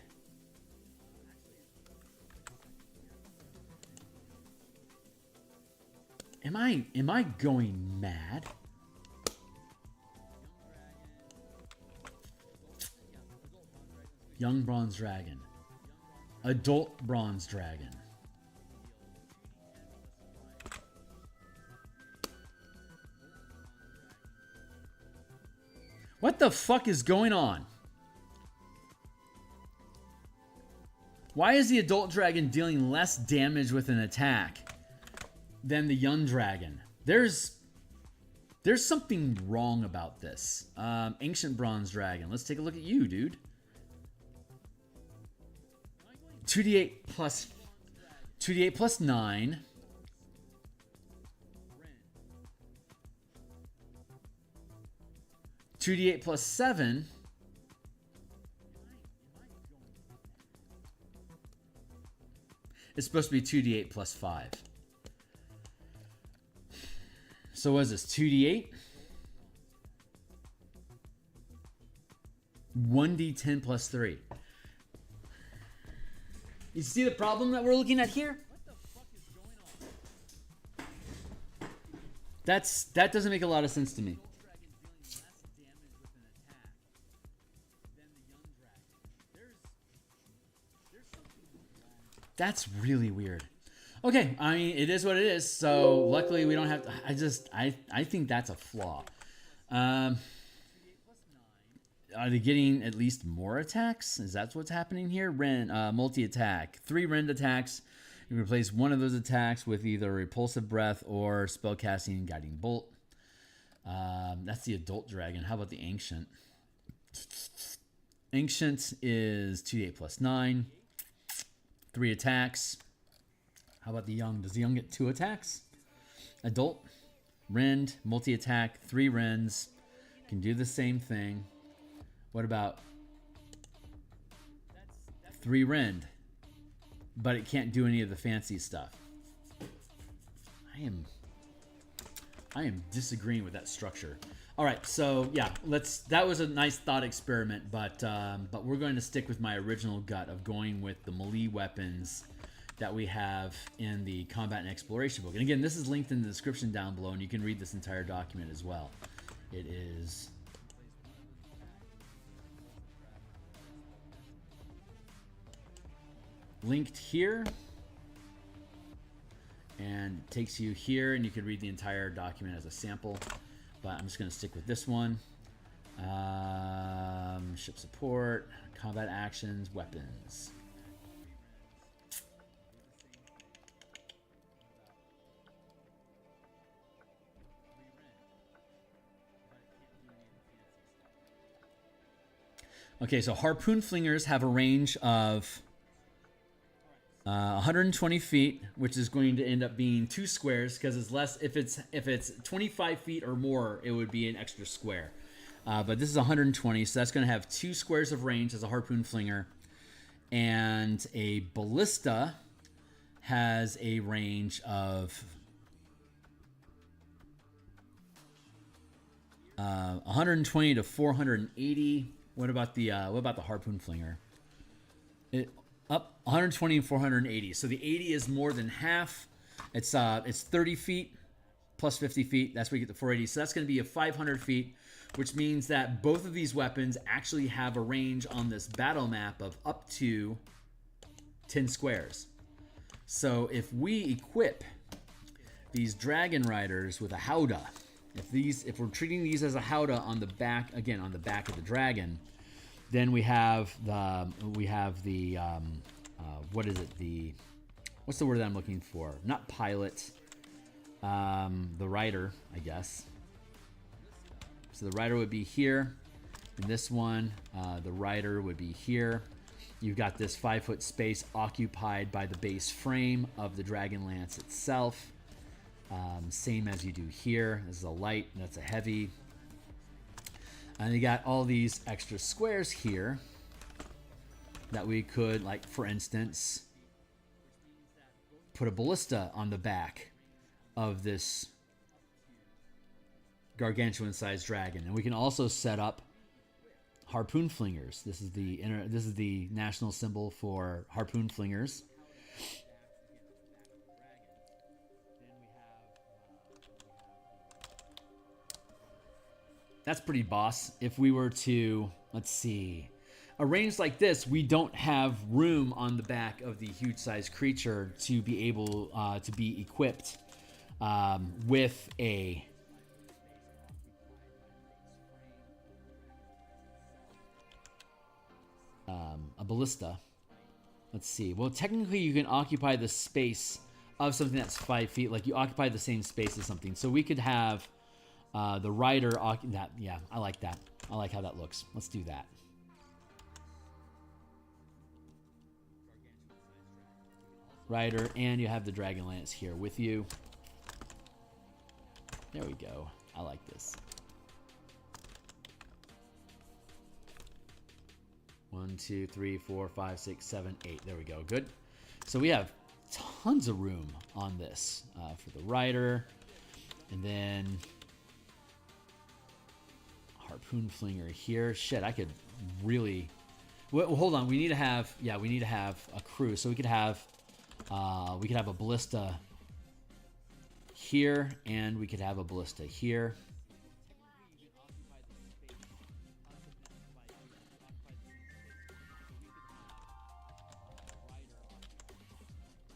Am I going mad? Young bronze dragon. Adult bronze dragon. What the fuck is going on? Why is the adult dragon dealing less damage with an attack than the young dragon? There's something wrong about this. Ancient bronze dragon. Let's take a look at you, dude. 2d8 plus 9. (2d8 plus 7). It's supposed to be 2d8 plus 5. So what is this? 2d8? 1d10 plus 3. You see the problem that we're looking at here? What the fuck is going on? That doesn't make a lot of sense to me. That's really weird. Okay, I mean, it is what it is. So luckily we don't have to, I think that's a flaw. Are they getting at least more attacks? Is that what's happening here? Rend, multi-attack. 3 rend attacks. You replace one of those attacks with either Repulsive Breath or Spellcasting Guiding Bolt. That's the Adult Dragon. How about the Ancient? Ancient is 2d8 plus 9. 3 attacks. How about the Young? Does the Young get 2 attacks? Adult, Rend, multi-attack, 3 Rends. Can do the same thing. What about 3 Rend? But it can't do any of the fancy stuff. I am disagreeing with that structure. All right, so yeah, that was a nice thought experiment, but we're going to stick with my original gut of going with the melee weapons that we have in the Combat and Exploration book. And again, this is linked in the description down below, and you can read this entire document as well. It is linked here, and takes you here, and you can read the entire document as a sample, but I'm just going to stick with this one. Ship support, combat actions, weapons. Okay, so Harpoon Flingers have a range of 120 feet, which is going to end up being 2 squares because it's less. If it's 25 feet or more, it would be an extra square. But this is 120, so that's going to have 2 squares of range as a Harpoon Flinger, and a Ballista has a range of 120 to 480. What about the Harpoon Flinger? Up 120 and 480. So the 80 is more than half. It's 30 feet plus 50 feet. That's where you get the 480. So that's going to be a 500 feet, which means that both of these weapons actually have a range on this battle map of up to 10 squares. So if we equip these Dragon Riders with a Howdah, if we're treating these as a Howdah on the back, again on the back of the dragon, then we have the what is it? What's the word that I'm looking for? Not pilot. The rider, I guess. So the rider would be here. In this one, the rider would be here. You've got this 5-foot space occupied by the base frame of the Dragon Lance itself. Same as you do here. This is a light, and that's a heavy. And you got all these extra squares here that we could, like for instance, put a Ballista on the back of this gargantuan-sized dragon. And we can also set up Harpoon Flingers. This is the national symbol for Harpoon Flingers. That's pretty boss. If we were to, let's see, arrange like this, we don't have room on the back of the huge-sized creature to be able to be equipped with a Ballista. Let's see. Well, technically, you can occupy the space of something that's 5 feet. Like you occupy the same space as something. So we could have the rider. Yeah, I like that. I like how that looks. Let's do that. Rider, and you have the Dragon Lance here with you. There we go. I like this. 1, 2, 3, 4, 5, 6, 7, 8. There we go. Good. So we have tons of room on this for the rider, and then Harpoon Flinger here. Shit, I could really. Well, hold on. We need to have. Yeah, we need to have a crew. So we could have. We could have a Ballista here, and we could have a Ballista here.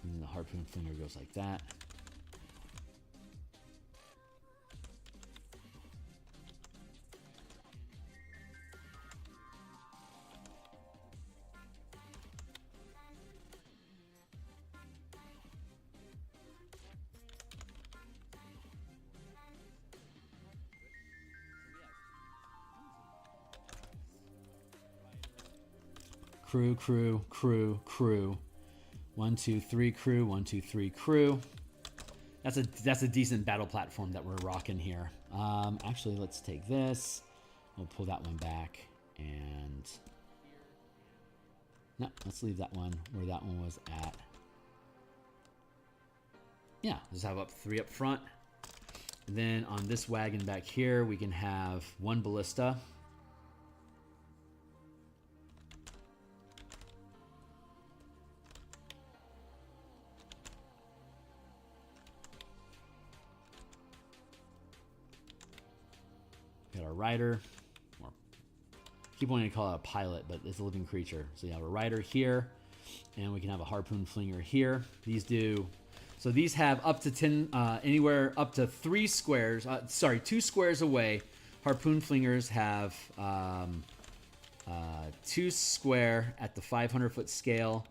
And the Harpoon Flinger goes like that. Crew, crew, crew, crew. 1, 2, 3 crew, 1, 2, 3 crew. That's a decent battle platform that we're rocking here. Actually, let's take this. We'll pull that one back, and no, let's leave that one where that one was at. Yeah, just have up 3 up front. And then on this wagon back here, we can have 1 ballista. Got our rider, or keep wanting to call it a pilot, but it's a living creature. So you have a rider here, and we can have a harpoon flinger here. These do, so these have up to 10, anywhere up to 3 squares. Sorry, 2 squares away. Harpoon flingers have 2 square at the 500-foot scale,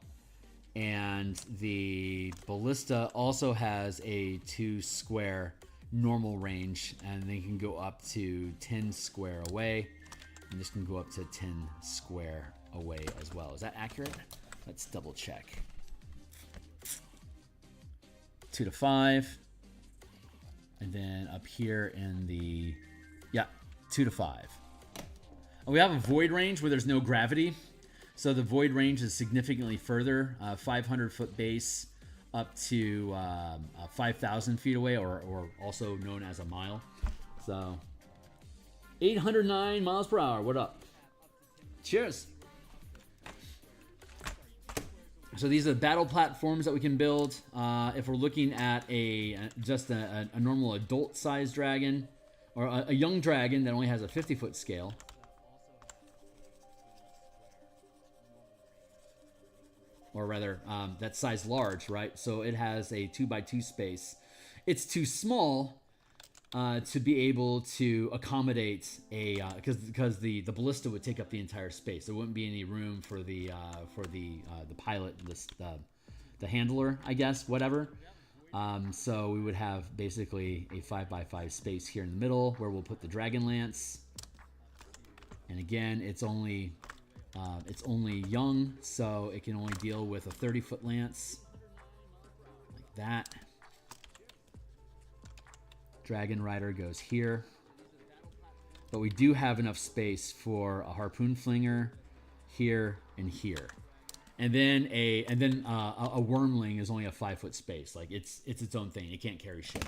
and the ballista also has a 2 square normal range, and they can go up to 10 square away, and this can go up to 10 square away as well. Is that accurate? Let's double check. 2 to 5, and then up here in the, yeah, 2 to 5. And we have a void range where there's no gravity, so the void range is significantly further, 500-foot base up to 5,000 feet away, or also known as a mile. So 809 miles per hour. What up? Cheers. So these are battle platforms that we can build. If we're looking at just a normal adult-sized dragon, or a young dragon that only has a 50-foot scale, or rather, that size large, right? So it has a 2x2 space. It's too small to be able to accommodate a, because the ballista would take up the entire space. There wouldn't be any room for the pilot, the handler, I guess, whatever. So we would have basically a 5x5 space here in the middle where we'll put the Dragon Lance. And again, it's only young, so it can only deal with a 30-foot lance, like that. Dragon Rider goes here, but we do have enough space for a harpoon flinger here and here, and then a wormling is only a 5-foot space. Like it's its own thing. It can't carry shit,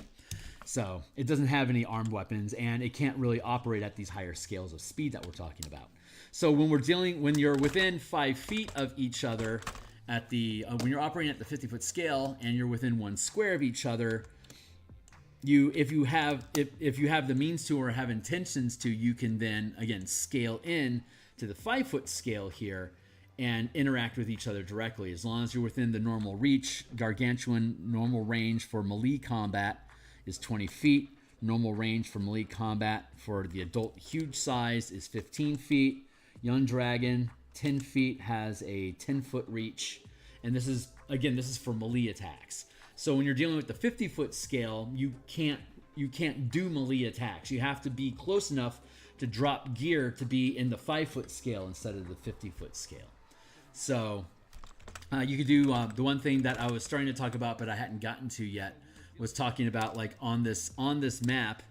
so it doesn't have any armed weapons, and it can't really operate at these higher scales of speed that we're talking about. So when you're within 5 feet of each other at the, when you're operating at the 50-foot scale and you're within 1 square of each other, if you have the means to or have intentions to, you can then again scale in to the 5-foot scale here and interact with each other directly, as long as you're within the normal reach. Gargantuan normal range for melee combat is 20 feet. Normal range for melee combat for the adult huge size is 15 feet. Young dragon, 10 feet, has a 10-foot reach. And this is for melee attacks. So when you're dealing with the 50-foot scale, you can't do melee attacks. You have to be close enough to drop gear to be in the 5-foot scale instead of the 50-foot scale. So you could do the one thing that I was starting to talk about, but I hadn't gotten to yet, was talking about like on this map.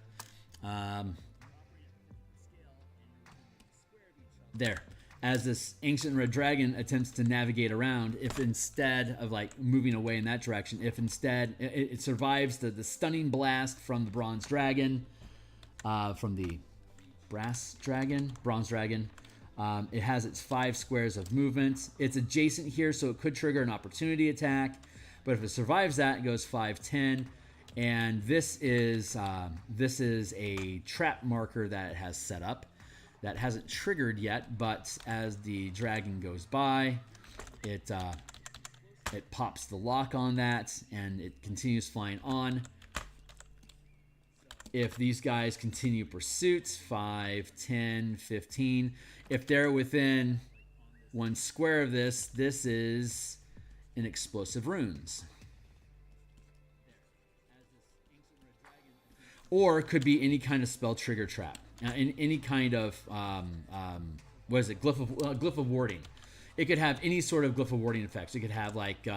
There, as this ancient red dragon attempts to navigate around, if instead of like moving away in that direction, if instead it survives the stunning blast from the bronze dragon, from the bronze dragon, it has its 5 squares of movement. It's adjacent here, so it could trigger an opportunity attack, but if it survives that, it goes 5-10. And this is a trap marker that it has set up that hasn't triggered yet, but as the dragon goes by, it it pops the lock on that, and it continues flying on. If these guys continue pursuit, 5, 10, 15, if they're within 1 square of this, this is an explosive runes. Or it could be any kind of spell trigger trap. In any kind of, what is it, glyph of warding. It could have any sort of glyph of warding effects. It could have like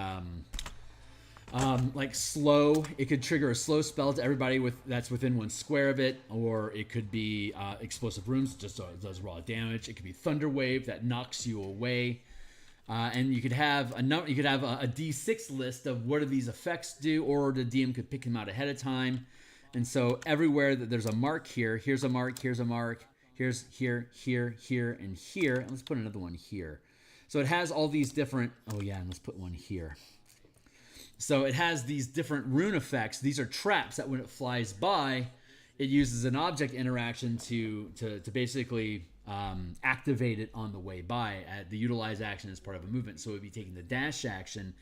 slow. It could trigger a slow spell to everybody that's within 1 square of it, or it could be explosive runes, just does raw damage. It could be thunder wave that knocks you away, and you could have a D6 list of what do these effects do, or the DM could pick them out ahead of time. And so everywhere that there's a mark here, here's a mark, here's a mark, here's here, here, and here. And let's put another one here. So it has all these different. Oh yeah, and let's put one here. So it has these different rune effects. These are traps that when it flies by, it uses an object interaction to basically activate it on the way by. The utilize action is part of a movement. So it would be taking the dash action,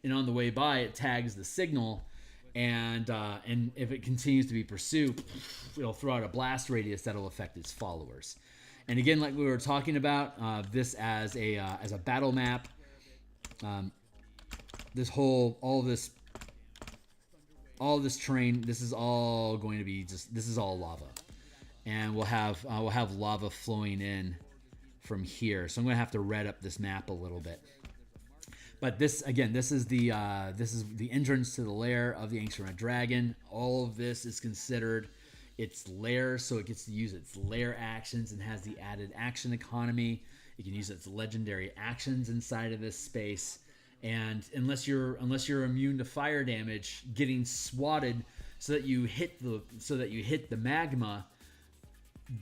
and on the way by, it tags the signal, and if it continues to be pursued, it'll throw out a blast radius that'll affect its followers. And again, like we were talking about, this as a battle map. All this terrain, this is all going to be this is all lava, and we'll have lava flowing in from here. So I'm going to have to red up this map a little bit. But this is the entrance to the lair of the Ancient Red Dragon. All of this is considered its lair, so it gets to use its lair actions and has the added action economy. You can use its legendary actions inside of this space. And unless you're immune to fire damage, getting swatted so that you hit the magma,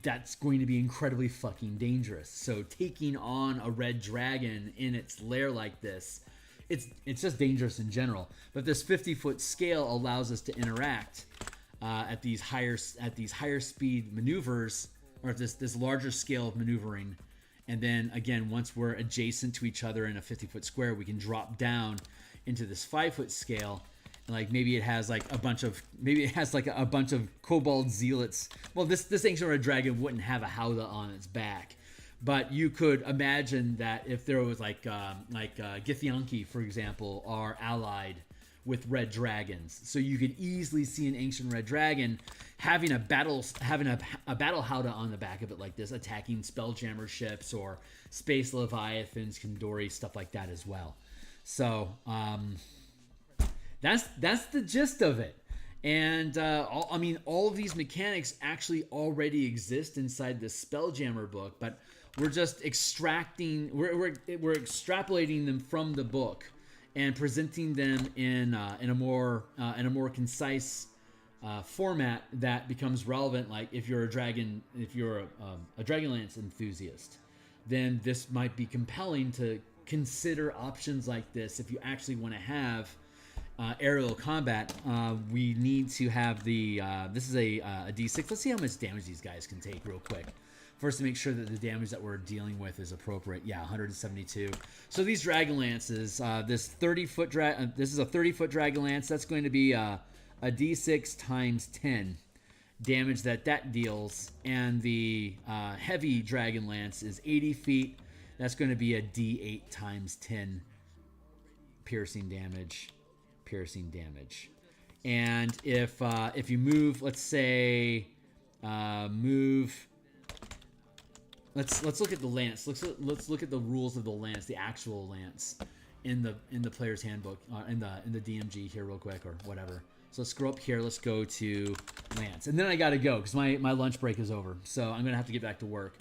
that's going to be incredibly fucking dangerous. So taking on a red dragon in its lair like this, it's just dangerous in general. But this 50-foot scale allows us to interact at these higher speed maneuvers, or at this larger scale of maneuvering. And then again, once we're adjacent to each other in a 50-foot square, we can drop down into this 5-foot scale. And like maybe it has like a bunch of kobold zealots. Well, this Ancient Red Dragon wouldn't have a howdah on its back, but you could imagine that if there was like Githyanki, for example, are allied with red dragons, so you could easily see an Ancient Red Dragon having a battle howdah on the back of it like this, attacking Spelljammer ships or space leviathans, Kandori, stuff like that as well. So that's the gist of it. And all of these mechanics actually already exist inside the Spelljammer book, but we're just we're extrapolating them from the book and presenting them in a more concise format that becomes relevant. Like if you're a Dragonlance enthusiast, then this might be compelling to consider options like this. If you actually want to have aerial combat, we need to have the this is a D6. Let's see how much damage these guys can take real quick. First, to make sure that the damage that we're dealing with is appropriate. Yeah, 172. So these Dragonlances, this is a 30-foot Dragonlance. That's going to be a D6 times 10 damage that deals, and the heavy Dragonlance is 80 feet. That's going to be a D8 times 10 piercing damage. And if you move, let's say move. Let's look at the lance. Let's look at the rules of the lance, the actual lance, in the player's handbook, in the DMG here real quick, or whatever. So let's scroll up here. Let's go to lance, and then I gotta go because my lunch break is over. So I'm gonna have to get back to work.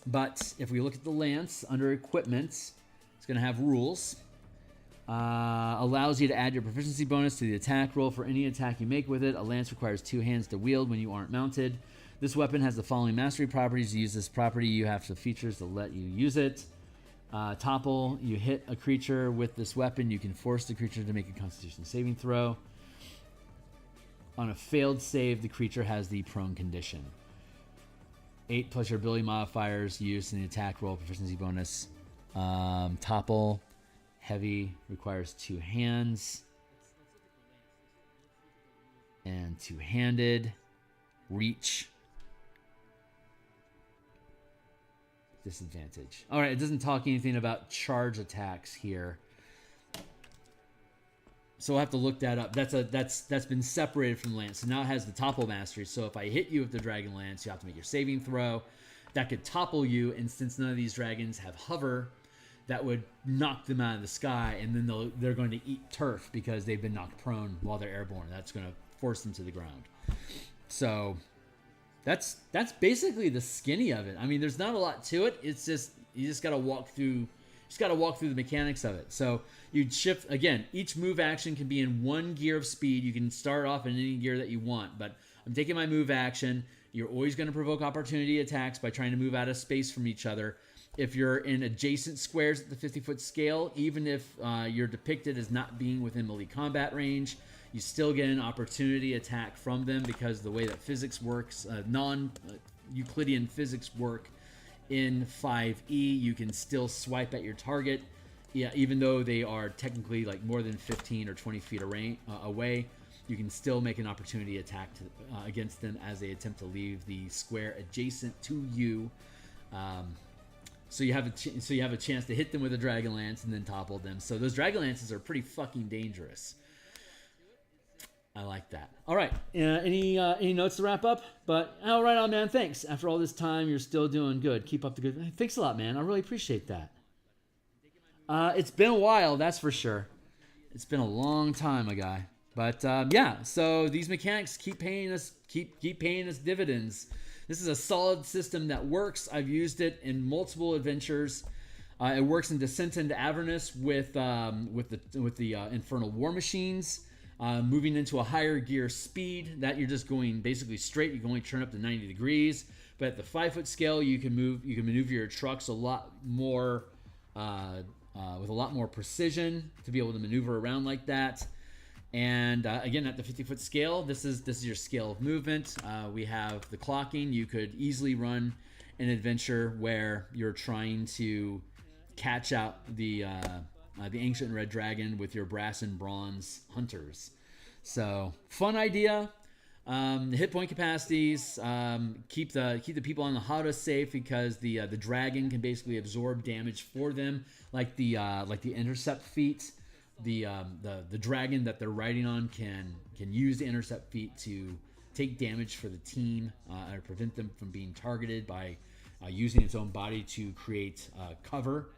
But if we look at the lance under equipment, it's gonna have rules. Allows you to add your proficiency bonus to the attack roll for any attack you make with it. A lance requires 2 hands to wield when you aren't mounted. This weapon has the following mastery properties. To use this property, you have the features to let you use it. Topple, you hit a creature with this weapon, you can force the creature to make a Constitution saving throw. On a failed save, the creature has the prone condition. 8 plus your ability modifiers used in the attack roll proficiency bonus. Topple, Heavy requires 2 hands. And 2-handed. Reach. Disadvantage. All right, it doesn't talk anything about charge attacks here. So we'll have to look that up. That's been separated from Lance. So now it has the topple mastery. So if I hit you with the Dragon Lance, you have to make your saving throw. That could topple you, and since none of these dragons have hover, that would knock them out of the sky, and then they're going to eat turf because they've been knocked prone while they're airborne. That's going to force them to the ground. So that's basically the skinny of it. I mean, there's not a lot to it. It's just you just got to walk through. Just got to walk through the mechanics of it. So you'd shift again. Each move action can be in 1 gear of speed. You can start off in any gear that you want, but I'm taking my move action. You're always going to provoke opportunity attacks by trying to move out of space from each other. If you're in adjacent squares at the 50-foot scale, even if you're depicted as not being within melee combat range, you still get an opportunity attack from them because the way that physics works, non-Euclidean physics work in 5e, you can still swipe at your target, even though they are technically like more than 15 or 20 feet away. You can still make an opportunity attack against them as they attempt to leave the square adjacent to you. So you have a chance to hit them with a Dragon Lance and then topple them. So those Dragon Lances are pretty fucking dangerous. I like that. All right. Any notes to wrap up? But all right on, man. Thanks. After all this time, you're still doing good. Keep up the good. Thanks a lot, man. I really appreciate that. It's been a while, that's for sure. It's been a long time, my guy. But yeah. So these mechanics keep paying us dividends. This is a solid system that works. I've used it in multiple adventures. It works in Descent into Avernus with the Infernal War Machines. Moving into a higher gear speed that you're just going basically straight. You can only turn up to 90 degrees, but at the 5-foot scale, you can maneuver your trucks a lot more with a lot more precision to be able to maneuver around like that. And again, at the 50-foot scale, this is your scale of movement. We have the clocking. You could easily run an adventure where you're trying to catch out the Ancient Red Dragon with your brass and bronze hunters. So fun idea. The hit point capacities keep the people on the Hada safe because the dragon can basically absorb damage for them, like the intercept feat. The dragon that they're riding on can use the intercept feat to take damage for the team or prevent them from being targeted by using its own body to create cover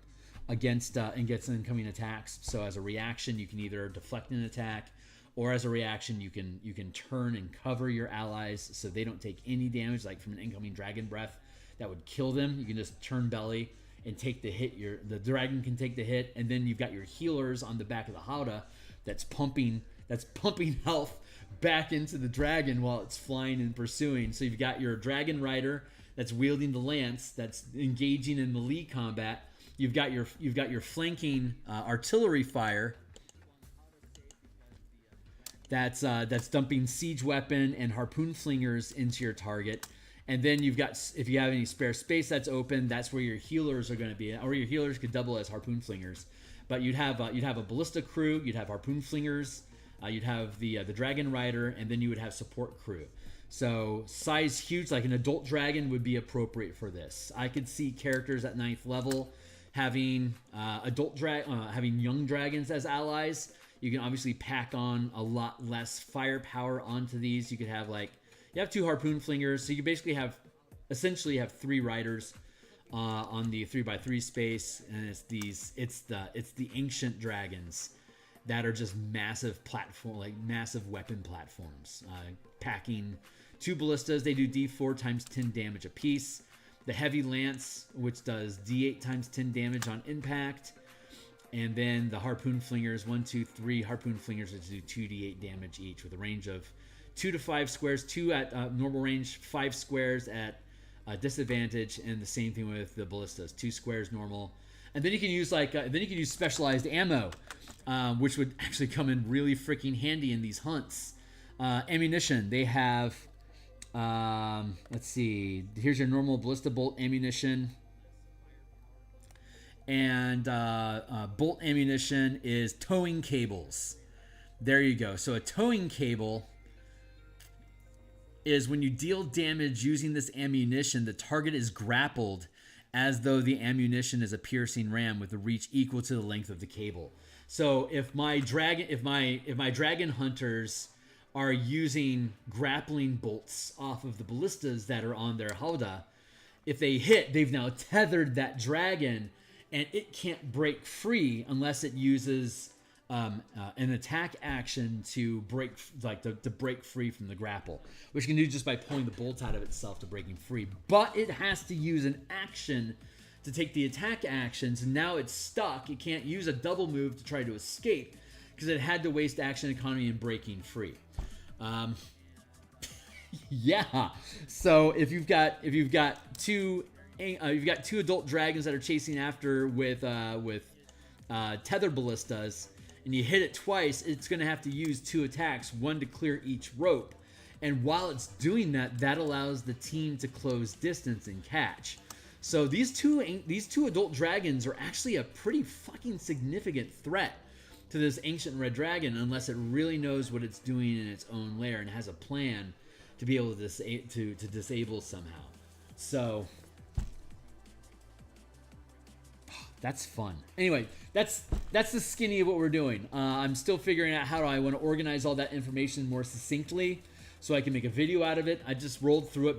against incoming attacks. So as a reaction, you can either deflect an attack, or as a reaction, you can turn and cover your allies so they don't take any damage, like from an incoming dragon breath that would kill them. You can just turn belly and take the hit. The dragon can take the hit, and then you've got your healers on the back of the Howdah that's pumping health back into the dragon while it's flying and pursuing. So you've got your dragon rider that's wielding the lance that's engaging in melee combat. You've got your flanking artillery fire that's dumping siege weapon and harpoon flingers into your target. And then you've got, if you have any spare space that's open, that's where your healers are going to be, or your healers could double as harpoon flingers. But you'd have a ballista crew, you'd have harpoon flingers, you'd have the dragon rider, and then you would have support crew. So size huge, like an adult dragon would be appropriate for this. I could see characters at 9th level having having young dragons as allies. You can obviously pack on a lot less firepower onto these. You could have you have 2 harpoon flingers, so you basically essentially have 3 riders on the 3x3 space, and it's the ancient dragons that are just massive massive weapon platforms, packing 2 ballistas. They do D4 times 10 damage apiece. The heavy lance, which does D8 times 10 damage on impact, and then the harpoon flingers, 1, 2, 3 harpoon flingers, which do 2d8 damage each, with a range of 2 to 5 squares, 2 at normal range, 5 squares at disadvantage, and the same thing with the ballistas, 2 squares normal. And then you can use specialized ammo, which would actually come in really freaking handy in these hunts. Ammunition, they have, let's see, here's your normal ballista bolt ammunition. and bolt ammunition is towing cables. There you go. So a towing cable is when you deal damage using this ammunition, the target is grappled as though the ammunition is a piercing ram with a reach equal to the length of the cable. So if my dragon hunters are using grappling bolts off of the ballistas that are on their howdah, if they hit, they've now tethered that dragon, and it can't break free unless it uses an attack action to break, to break free from the grapple, which it can do just by pulling the bolt out of itself to breaking free. But it has to use an action to take the attack actions, and now it's stuck. It can't use a double move to try to escape because it had to waste action economy in breaking free. Yeah. So if you've got two adult dragons that are chasing after with tethered ballistas, and you hit it twice, it's going to have to use 2 attacks, one to clear each rope. And while it's doing that, that allows the team to close distance and catch. So these two adult dragons are actually a pretty fucking significant threat to this ancient red dragon, unless it really knows what it's doing in its own lair and has a plan to be able to disable somehow. So that's fun. Anyway, that's the skinny of what we're doing. I'm still figuring out how I want to organize all that information more succinctly so I can make a video out of it. I just rolled through it